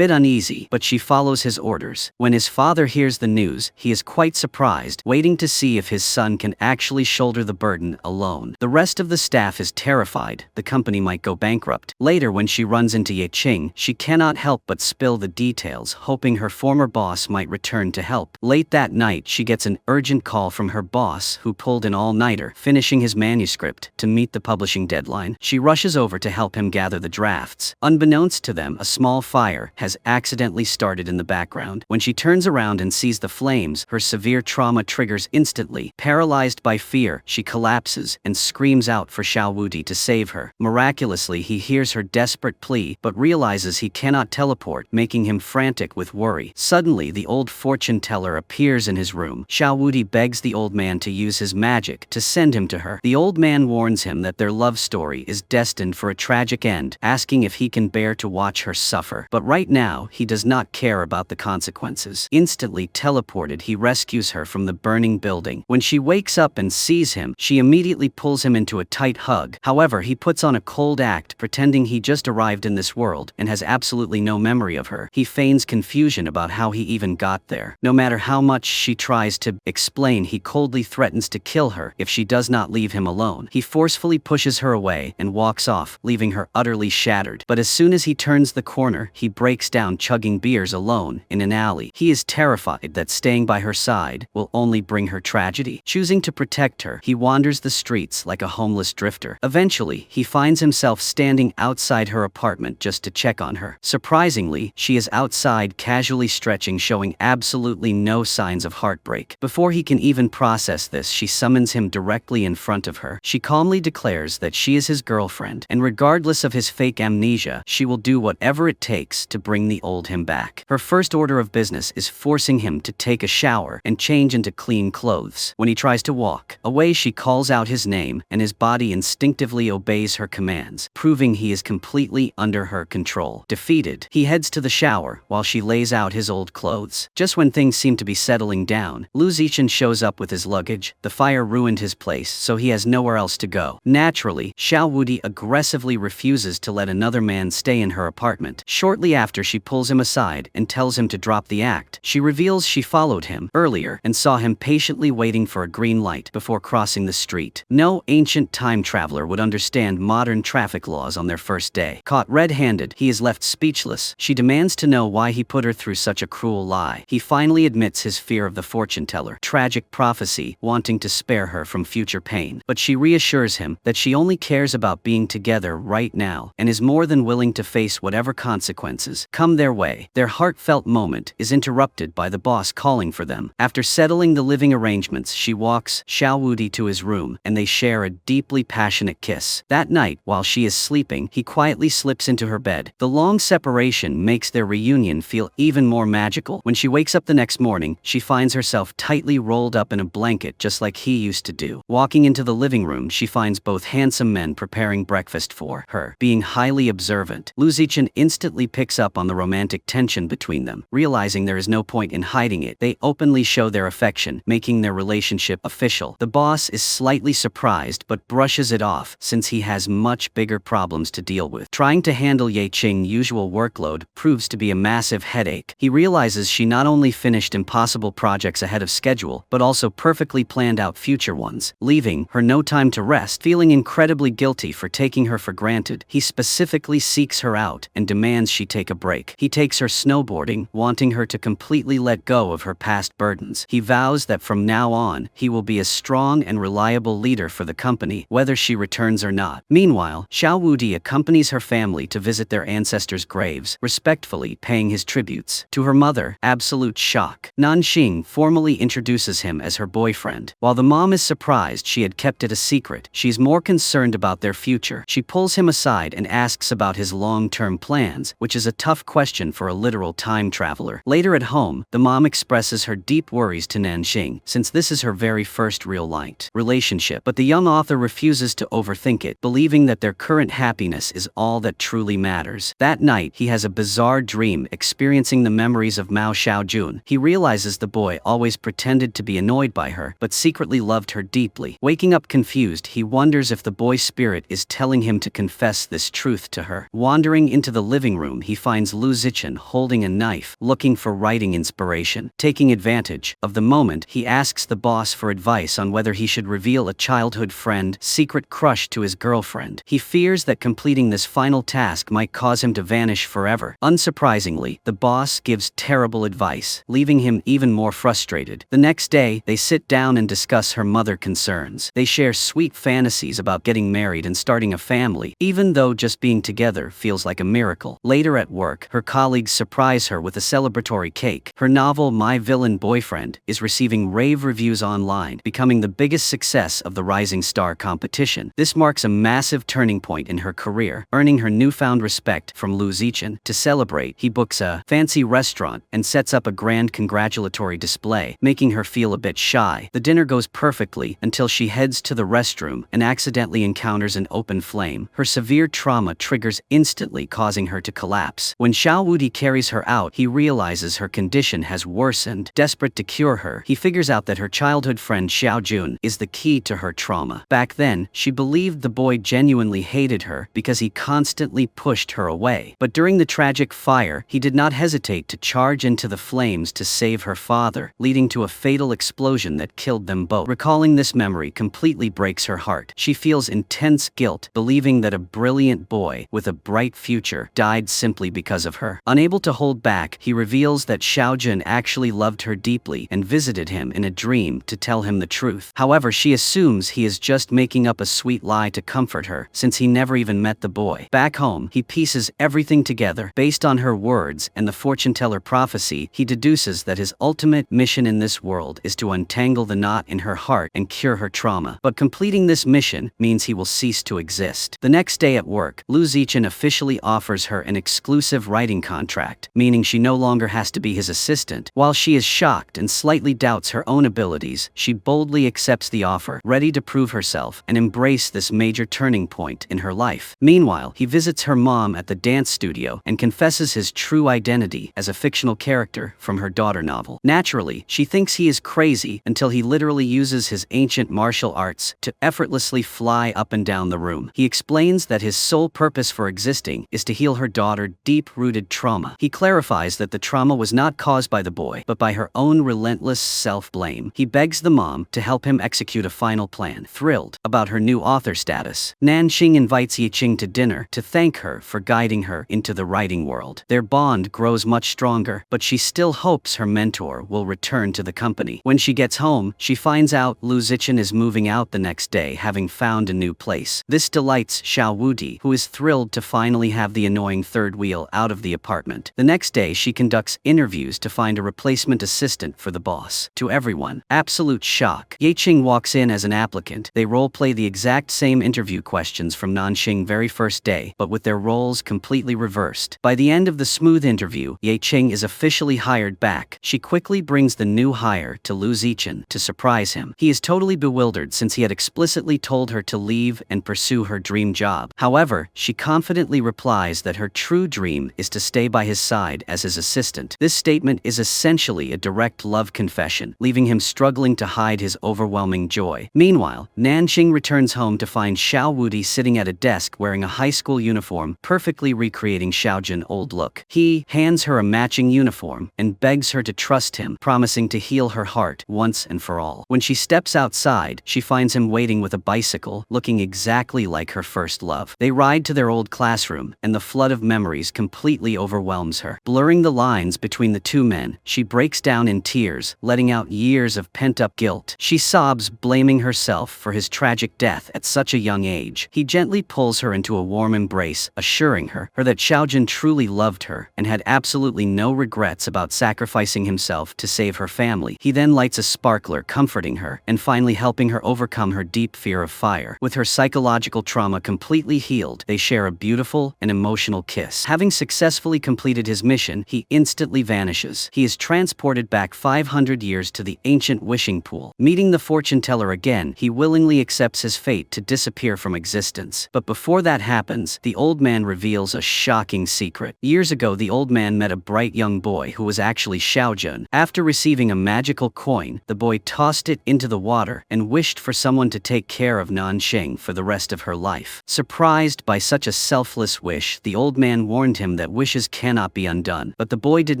bit uneasy, but she follows his orders. When his father hears the news, he is quite surprised, waiting to see if his son can actually shoulder the burden alone. The rest of the staff is terrified the company might go bankrupt. Later, when she runs into Ye Qing, she cannot help but spill the details, hoping her former boss might return to help. Late that night, she gets an urgent call from her boss, who pulled an all-nighter, finishing his manuscript to meet the publishing deadline. She rushes over to help him gather the drafts. Unbeknownst to them, a small fire has accidentally started in the background. When she turns around and sees the flames, her severe trauma triggers instantly. Paralyzed by fear, she collapses and screams out for Xiao Wudi to save her. Miraculously, he hears her desperate plea, but realizes he cannot teleport, making him frantic with worry. Suddenly, the old fortune teller appears in his room. Xiao Wudi begs the old man to use his magic to send him to her. The old man warns him that their love story is destined for a tragic end, asking if he can bear to watch her suffer. But right now, he does not care about the consequences. Instantly teleported, he rescues her from the burning building. When she wakes up and sees him, she immediately pulls him into a tight hug. However, he puts on a cold act, pretending he just arrived in this world and has absolutely no memory of her. He feigns confusion about how he even got there. No matter how much she tries to explain, he coldly threatens to kill her if she does not leave him alone. He forcefully pushes her away and walks off, leaving her utterly shattered. But as soon as he turns the corner, he breaks down, chugging beers alone in an alley. He is terrified that staying by her side will only bring her tragedy. Choosing to protect her, he wanders the streets like a homeless drifter. Eventually, he finds himself standing outside her apartment just to check on her. Surprisingly, she is outside, casually stretching, showing absolutely no signs of heartbreak. Before he can even process this, she summons him directly in front of her. She calmly declares that she is his girlfriend, and regardless of his fake amnesia, she will do whatever it takes to bring the old him back. Her first order of business is forcing him to take a shower and change into clean clothes. When he tries to walk away, she calls out his name, and his body instinctively obeys her commands, proving he is completely under her control. Defeated, he heads to the shower while she lays out his old clothes. Just when things seem to be settling down, Lu Zichen shows up with his luggage. The fire ruined his place, so he has nowhere else to go. Naturally, Xiao Wudi aggressively refuses to let another man stay in her apartment. Shortly after, she pulls him aside and tells him to drop the act. She reveals she followed him earlier and saw him patiently waiting for a green light before crossing the street. No ancient time traveler would understand modern traffic laws on their first day. Caught red-handed, he is left speechless. She demands to know why he put her through such a cruel lie. He finally admits his fear of the fortune teller, tragic prophecy, wanting to spare her from future pain. But she reassures him that she only cares about being together right now and is more than willing to face whatever consequences come their way. Their heartfelt moment is interrupted by the boss calling for them. After settling the living arrangements, she walks Xiao Wudi to his room, and they share a deeply passionate kiss. That night, while she is sleeping, he quietly slips into her bed. The long separation makes their reunion feel even more magical. When she wakes up the next morning, she finds herself tightly rolled up in a blanket just like he used to do. Walking into the living room, she finds both handsome men preparing breakfast for her. Being highly observant, Lu Zichen instantly picks up on the romantic tension between them. Realizing there is no point in hiding it, they openly show their affection, making their relationship official. The boss is slightly surprised but brushes it off since he has much bigger problems to deal with. Trying to handle Ye Qing's usual workload proves to be a massive headache. He realizes she not only finished impossible projects ahead of schedule, but also perfectly planned out future ones, leaving her no time to rest. Feeling incredibly guilty for taking her for granted, he specifically seeks her out and demands she take a break. He takes her snowboarding, wanting her her to completely let go of her past burdens. He vows that from now on, he will be a strong and reliable leader for the company, whether she returns or not. Meanwhile, Xiao Wudi accompanies her family to visit their ancestors' graves, respectfully paying his tributes. To her mother, absolute shock, Nanxing formally introduces him as her boyfriend. While the mom is surprised she had kept it a secret, she's more concerned about their future. She pulls him aside and asks about his long-term plans, which is a tough question for a literal time traveler. Later at home, the mom expresses her deep worries to Nanxing, since this is her very first real-life relationship. But the young author refuses to overthink it, believing that their current happiness is all that truly matters. That night, he has a bizarre dream experiencing the memories of Mao Xiaojun. He realizes the boy always pretended to be annoyed by her, but secretly loved her deeply. Waking up confused, he wonders if the boy's spirit is telling him to confess this truth to her. Wandering into the living room, he finds Lu Zichen holding a knife, looking for writing inspiration. Taking advantage of the moment, he asks the boss for advice on whether he should reveal a childhood friend secret crush to his girlfriend. He fears that completing this final task might cause him to vanish forever. Unsurprisingly, the boss gives terrible advice, leaving him even more frustrated. The next day, they sit down and discuss her mother concerns. They share sweet fantasies about getting married and starting a family, even though just being together feels like a miracle. Later at work, her colleagues surprise her with a celebratory cake. Her novel My Villain Boyfriend is receiving rave reviews online, becoming the biggest success of the Rising Star competition. This marks a massive turning point in her career, earning her newfound respect from Lu Zichen. To celebrate, he books a fancy restaurant and sets up a grand congratulatory display, making her feel a bit shy. The dinner goes perfectly until she heads to the restroom and accidentally encounters an open flame. Her severe trauma triggers instantly, causing her to collapse. When Xiao Wudi carries her out, he realizes her condition has worsened. Desperate to cure her, he figures out that her childhood friend Xiao Jun is the key to her trauma. Back then, she believed the boy genuinely hated her because he constantly pushed her away. But during the tragic fire, he did not hesitate to charge into the flames to save her father, leading to a fatal explosion that killed them both. Recalling this memory completely breaks her heart. She feels intense guilt, believing that a brilliant boy with a bright future died simply because of her. Unable to hold back, he reveals that Xiao Jun actually loved her deeply and visited him in a dream to tell him the truth. However, she assumes he is just making up a sweet lie to comfort her, since he never even met the boy. Back home, he pieces everything together. Based on her words and the fortune teller prophecy, he deduces that his ultimate mission in this world is to untangle the knot in her heart and cure her trauma. But completing this mission means he will cease to exist. The next day at work, Lu Zichen officially offers her an exclusive writing contract, meaning she no longer has to be his assistant. While she is shocked and slightly doubts her own abilities, she boldly accepts the offer, ready to prove herself and embrace this major turning point in her life. Meanwhile, he visits her mom at the dance studio and confesses his true identity as a fictional character from her daughter novel. Naturally, she thinks he is crazy until he literally uses his ancient martial arts to effortlessly fly up and down the room. He explains that his sole purpose for existing is to heal her daughter's deep-rooted trauma. He clarifies that the trauma was not caused by the boy, but by her own relentless self-blame. He begs the mom to help him execute a final plan. Thrilled about her new author status, Nanxing invites Yiqing to dinner to thank her for guiding her into the writing world. Their bond grows much stronger, but she still hopes her mentor will return to the company. When she gets home, she finds out Lu Zichen is moving out the next day, having found a new place. This delights Xiao Wudi, who is thrilled to finally have the annoying third wheel out of the apartment. The next day, she conducts interviews to find a replacement assistant for the boss. To everyone, absolute shock. Yiqing walks in as an applicant. They role-play the exact same interview questions from Nanxing very first day, but with their roles completely reversed. By the end of the smooth interview, Yiqing is officially hired back. She quickly brings the new hire to Lu Zichen to surprise him. He is totally bewildered since he had explicitly told her to leave and pursue her dream job. However, she confidently replies that her true dream is to stay by his side as his assistant. This statement is essentially a direct love confession, leaving him struggling to hide his overwhelming joy. Meanwhile, Nanxing returns home to find Xiao Wudi sitting at a desk wearing a high school uniform, perfectly recreating Xiao Jun's old look. He hands her a matching uniform and begs her to trust him, promising to heal her heart once and for all. When she steps outside, she finds him waiting with a bicycle, looking exactly like her first love. They ride to their old classroom, and the flood of memories completely overwhelms her. Blurring the lines happens between the two men, she breaks down in tears, letting out years of pent-up guilt. She sobs, blaming herself for his tragic death at such a young age. He gently pulls her into a warm embrace, assuring her that Xiaojun truly loved her and had absolutely no regrets about sacrificing himself to save her family. He then lights a sparkler, comforting her and finally helping her overcome her deep fear of fire. With her psychological trauma completely healed, they share a beautiful and emotional kiss. Having successfully completed his mission, he instantly vanishes. He is transported back 500 years to the ancient wishing pool. Meeting the fortune teller again, he willingly accepts his fate to disappear from existence. But before that happens, the old man reveals a shocking secret. Years ago, the old man met a bright young boy who was actually Xiaojun. After receiving a magical coin, the boy tossed it into the water and wished for someone to take care of Nanxing for the rest of her life. Surprised by such a selfless wish, the old man warned him that wishes cannot be undone. But the boy did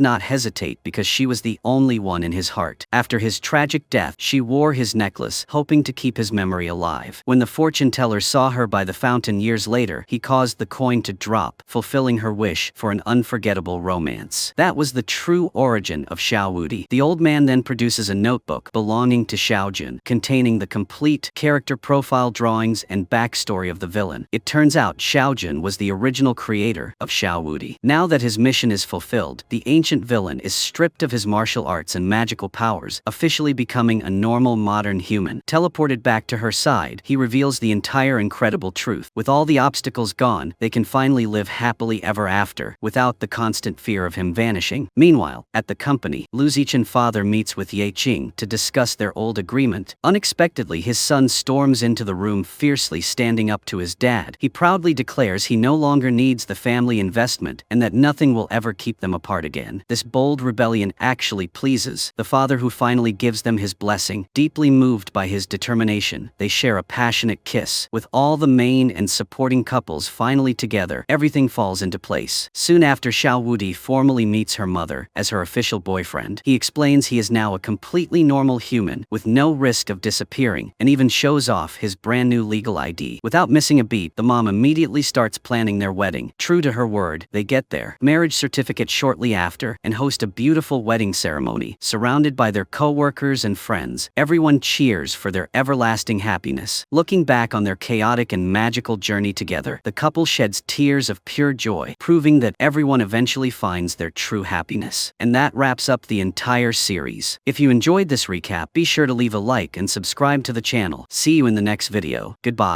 not hesitate because she was the only one in his heart. After his tragic death, she wore his necklace, hoping to keep his memory alive. When the fortune teller saw her by the fountain years later, he caused the coin to drop, fulfilling her wish for an unforgettable romance. That was the true origin of Xiaowudi. The old man then produces a notebook belonging to Xiaojun, containing the complete character profile drawings and backstory of the villain. It turns out Xiaojun was the original creator of Xiaowudi. Now that his mission is fulfilled, the ancient villain is stripped of his martial arts and magical powers, officially becoming a normal modern human. Teleported back to her side, he reveals the entire incredible truth. With all the obstacles gone, they can finally live happily ever after, without the constant fear of him vanishing. Meanwhile, at the company, Lu Zichen's father meets with Ye Qing to discuss their old agreement. Unexpectedly, his son storms into the room, fiercely standing up to his dad. He proudly declares he no longer needs the family investment and that nothing will ever keep them apart again. This bold rebellion actually pleases the father, who finally gives them his blessing. Deeply moved by his determination, they share a passionate kiss. With all the main and supporting couples finally together, everything falls into place. Soon after, Xiaowudi formally meets her mother as her official boyfriend. He explains he is now a completely normal human with no risk of disappearing, and even shows off his brand new legal ID. Without missing a beat, the mom immediately starts planning their wedding. True to her word, they get their marriage certificate shortly after and host a beautiful wedding ceremony. Surrounded by their co-workers and friends, everyone cheers for their everlasting happiness. Looking back on their chaotic and magical journey together, the couple sheds tears of pure joy, proving that everyone eventually finds their true happiness. And that wraps up the entire series. If you enjoyed this recap, be sure to leave a like and subscribe to the channel. See you in the next video. Goodbye.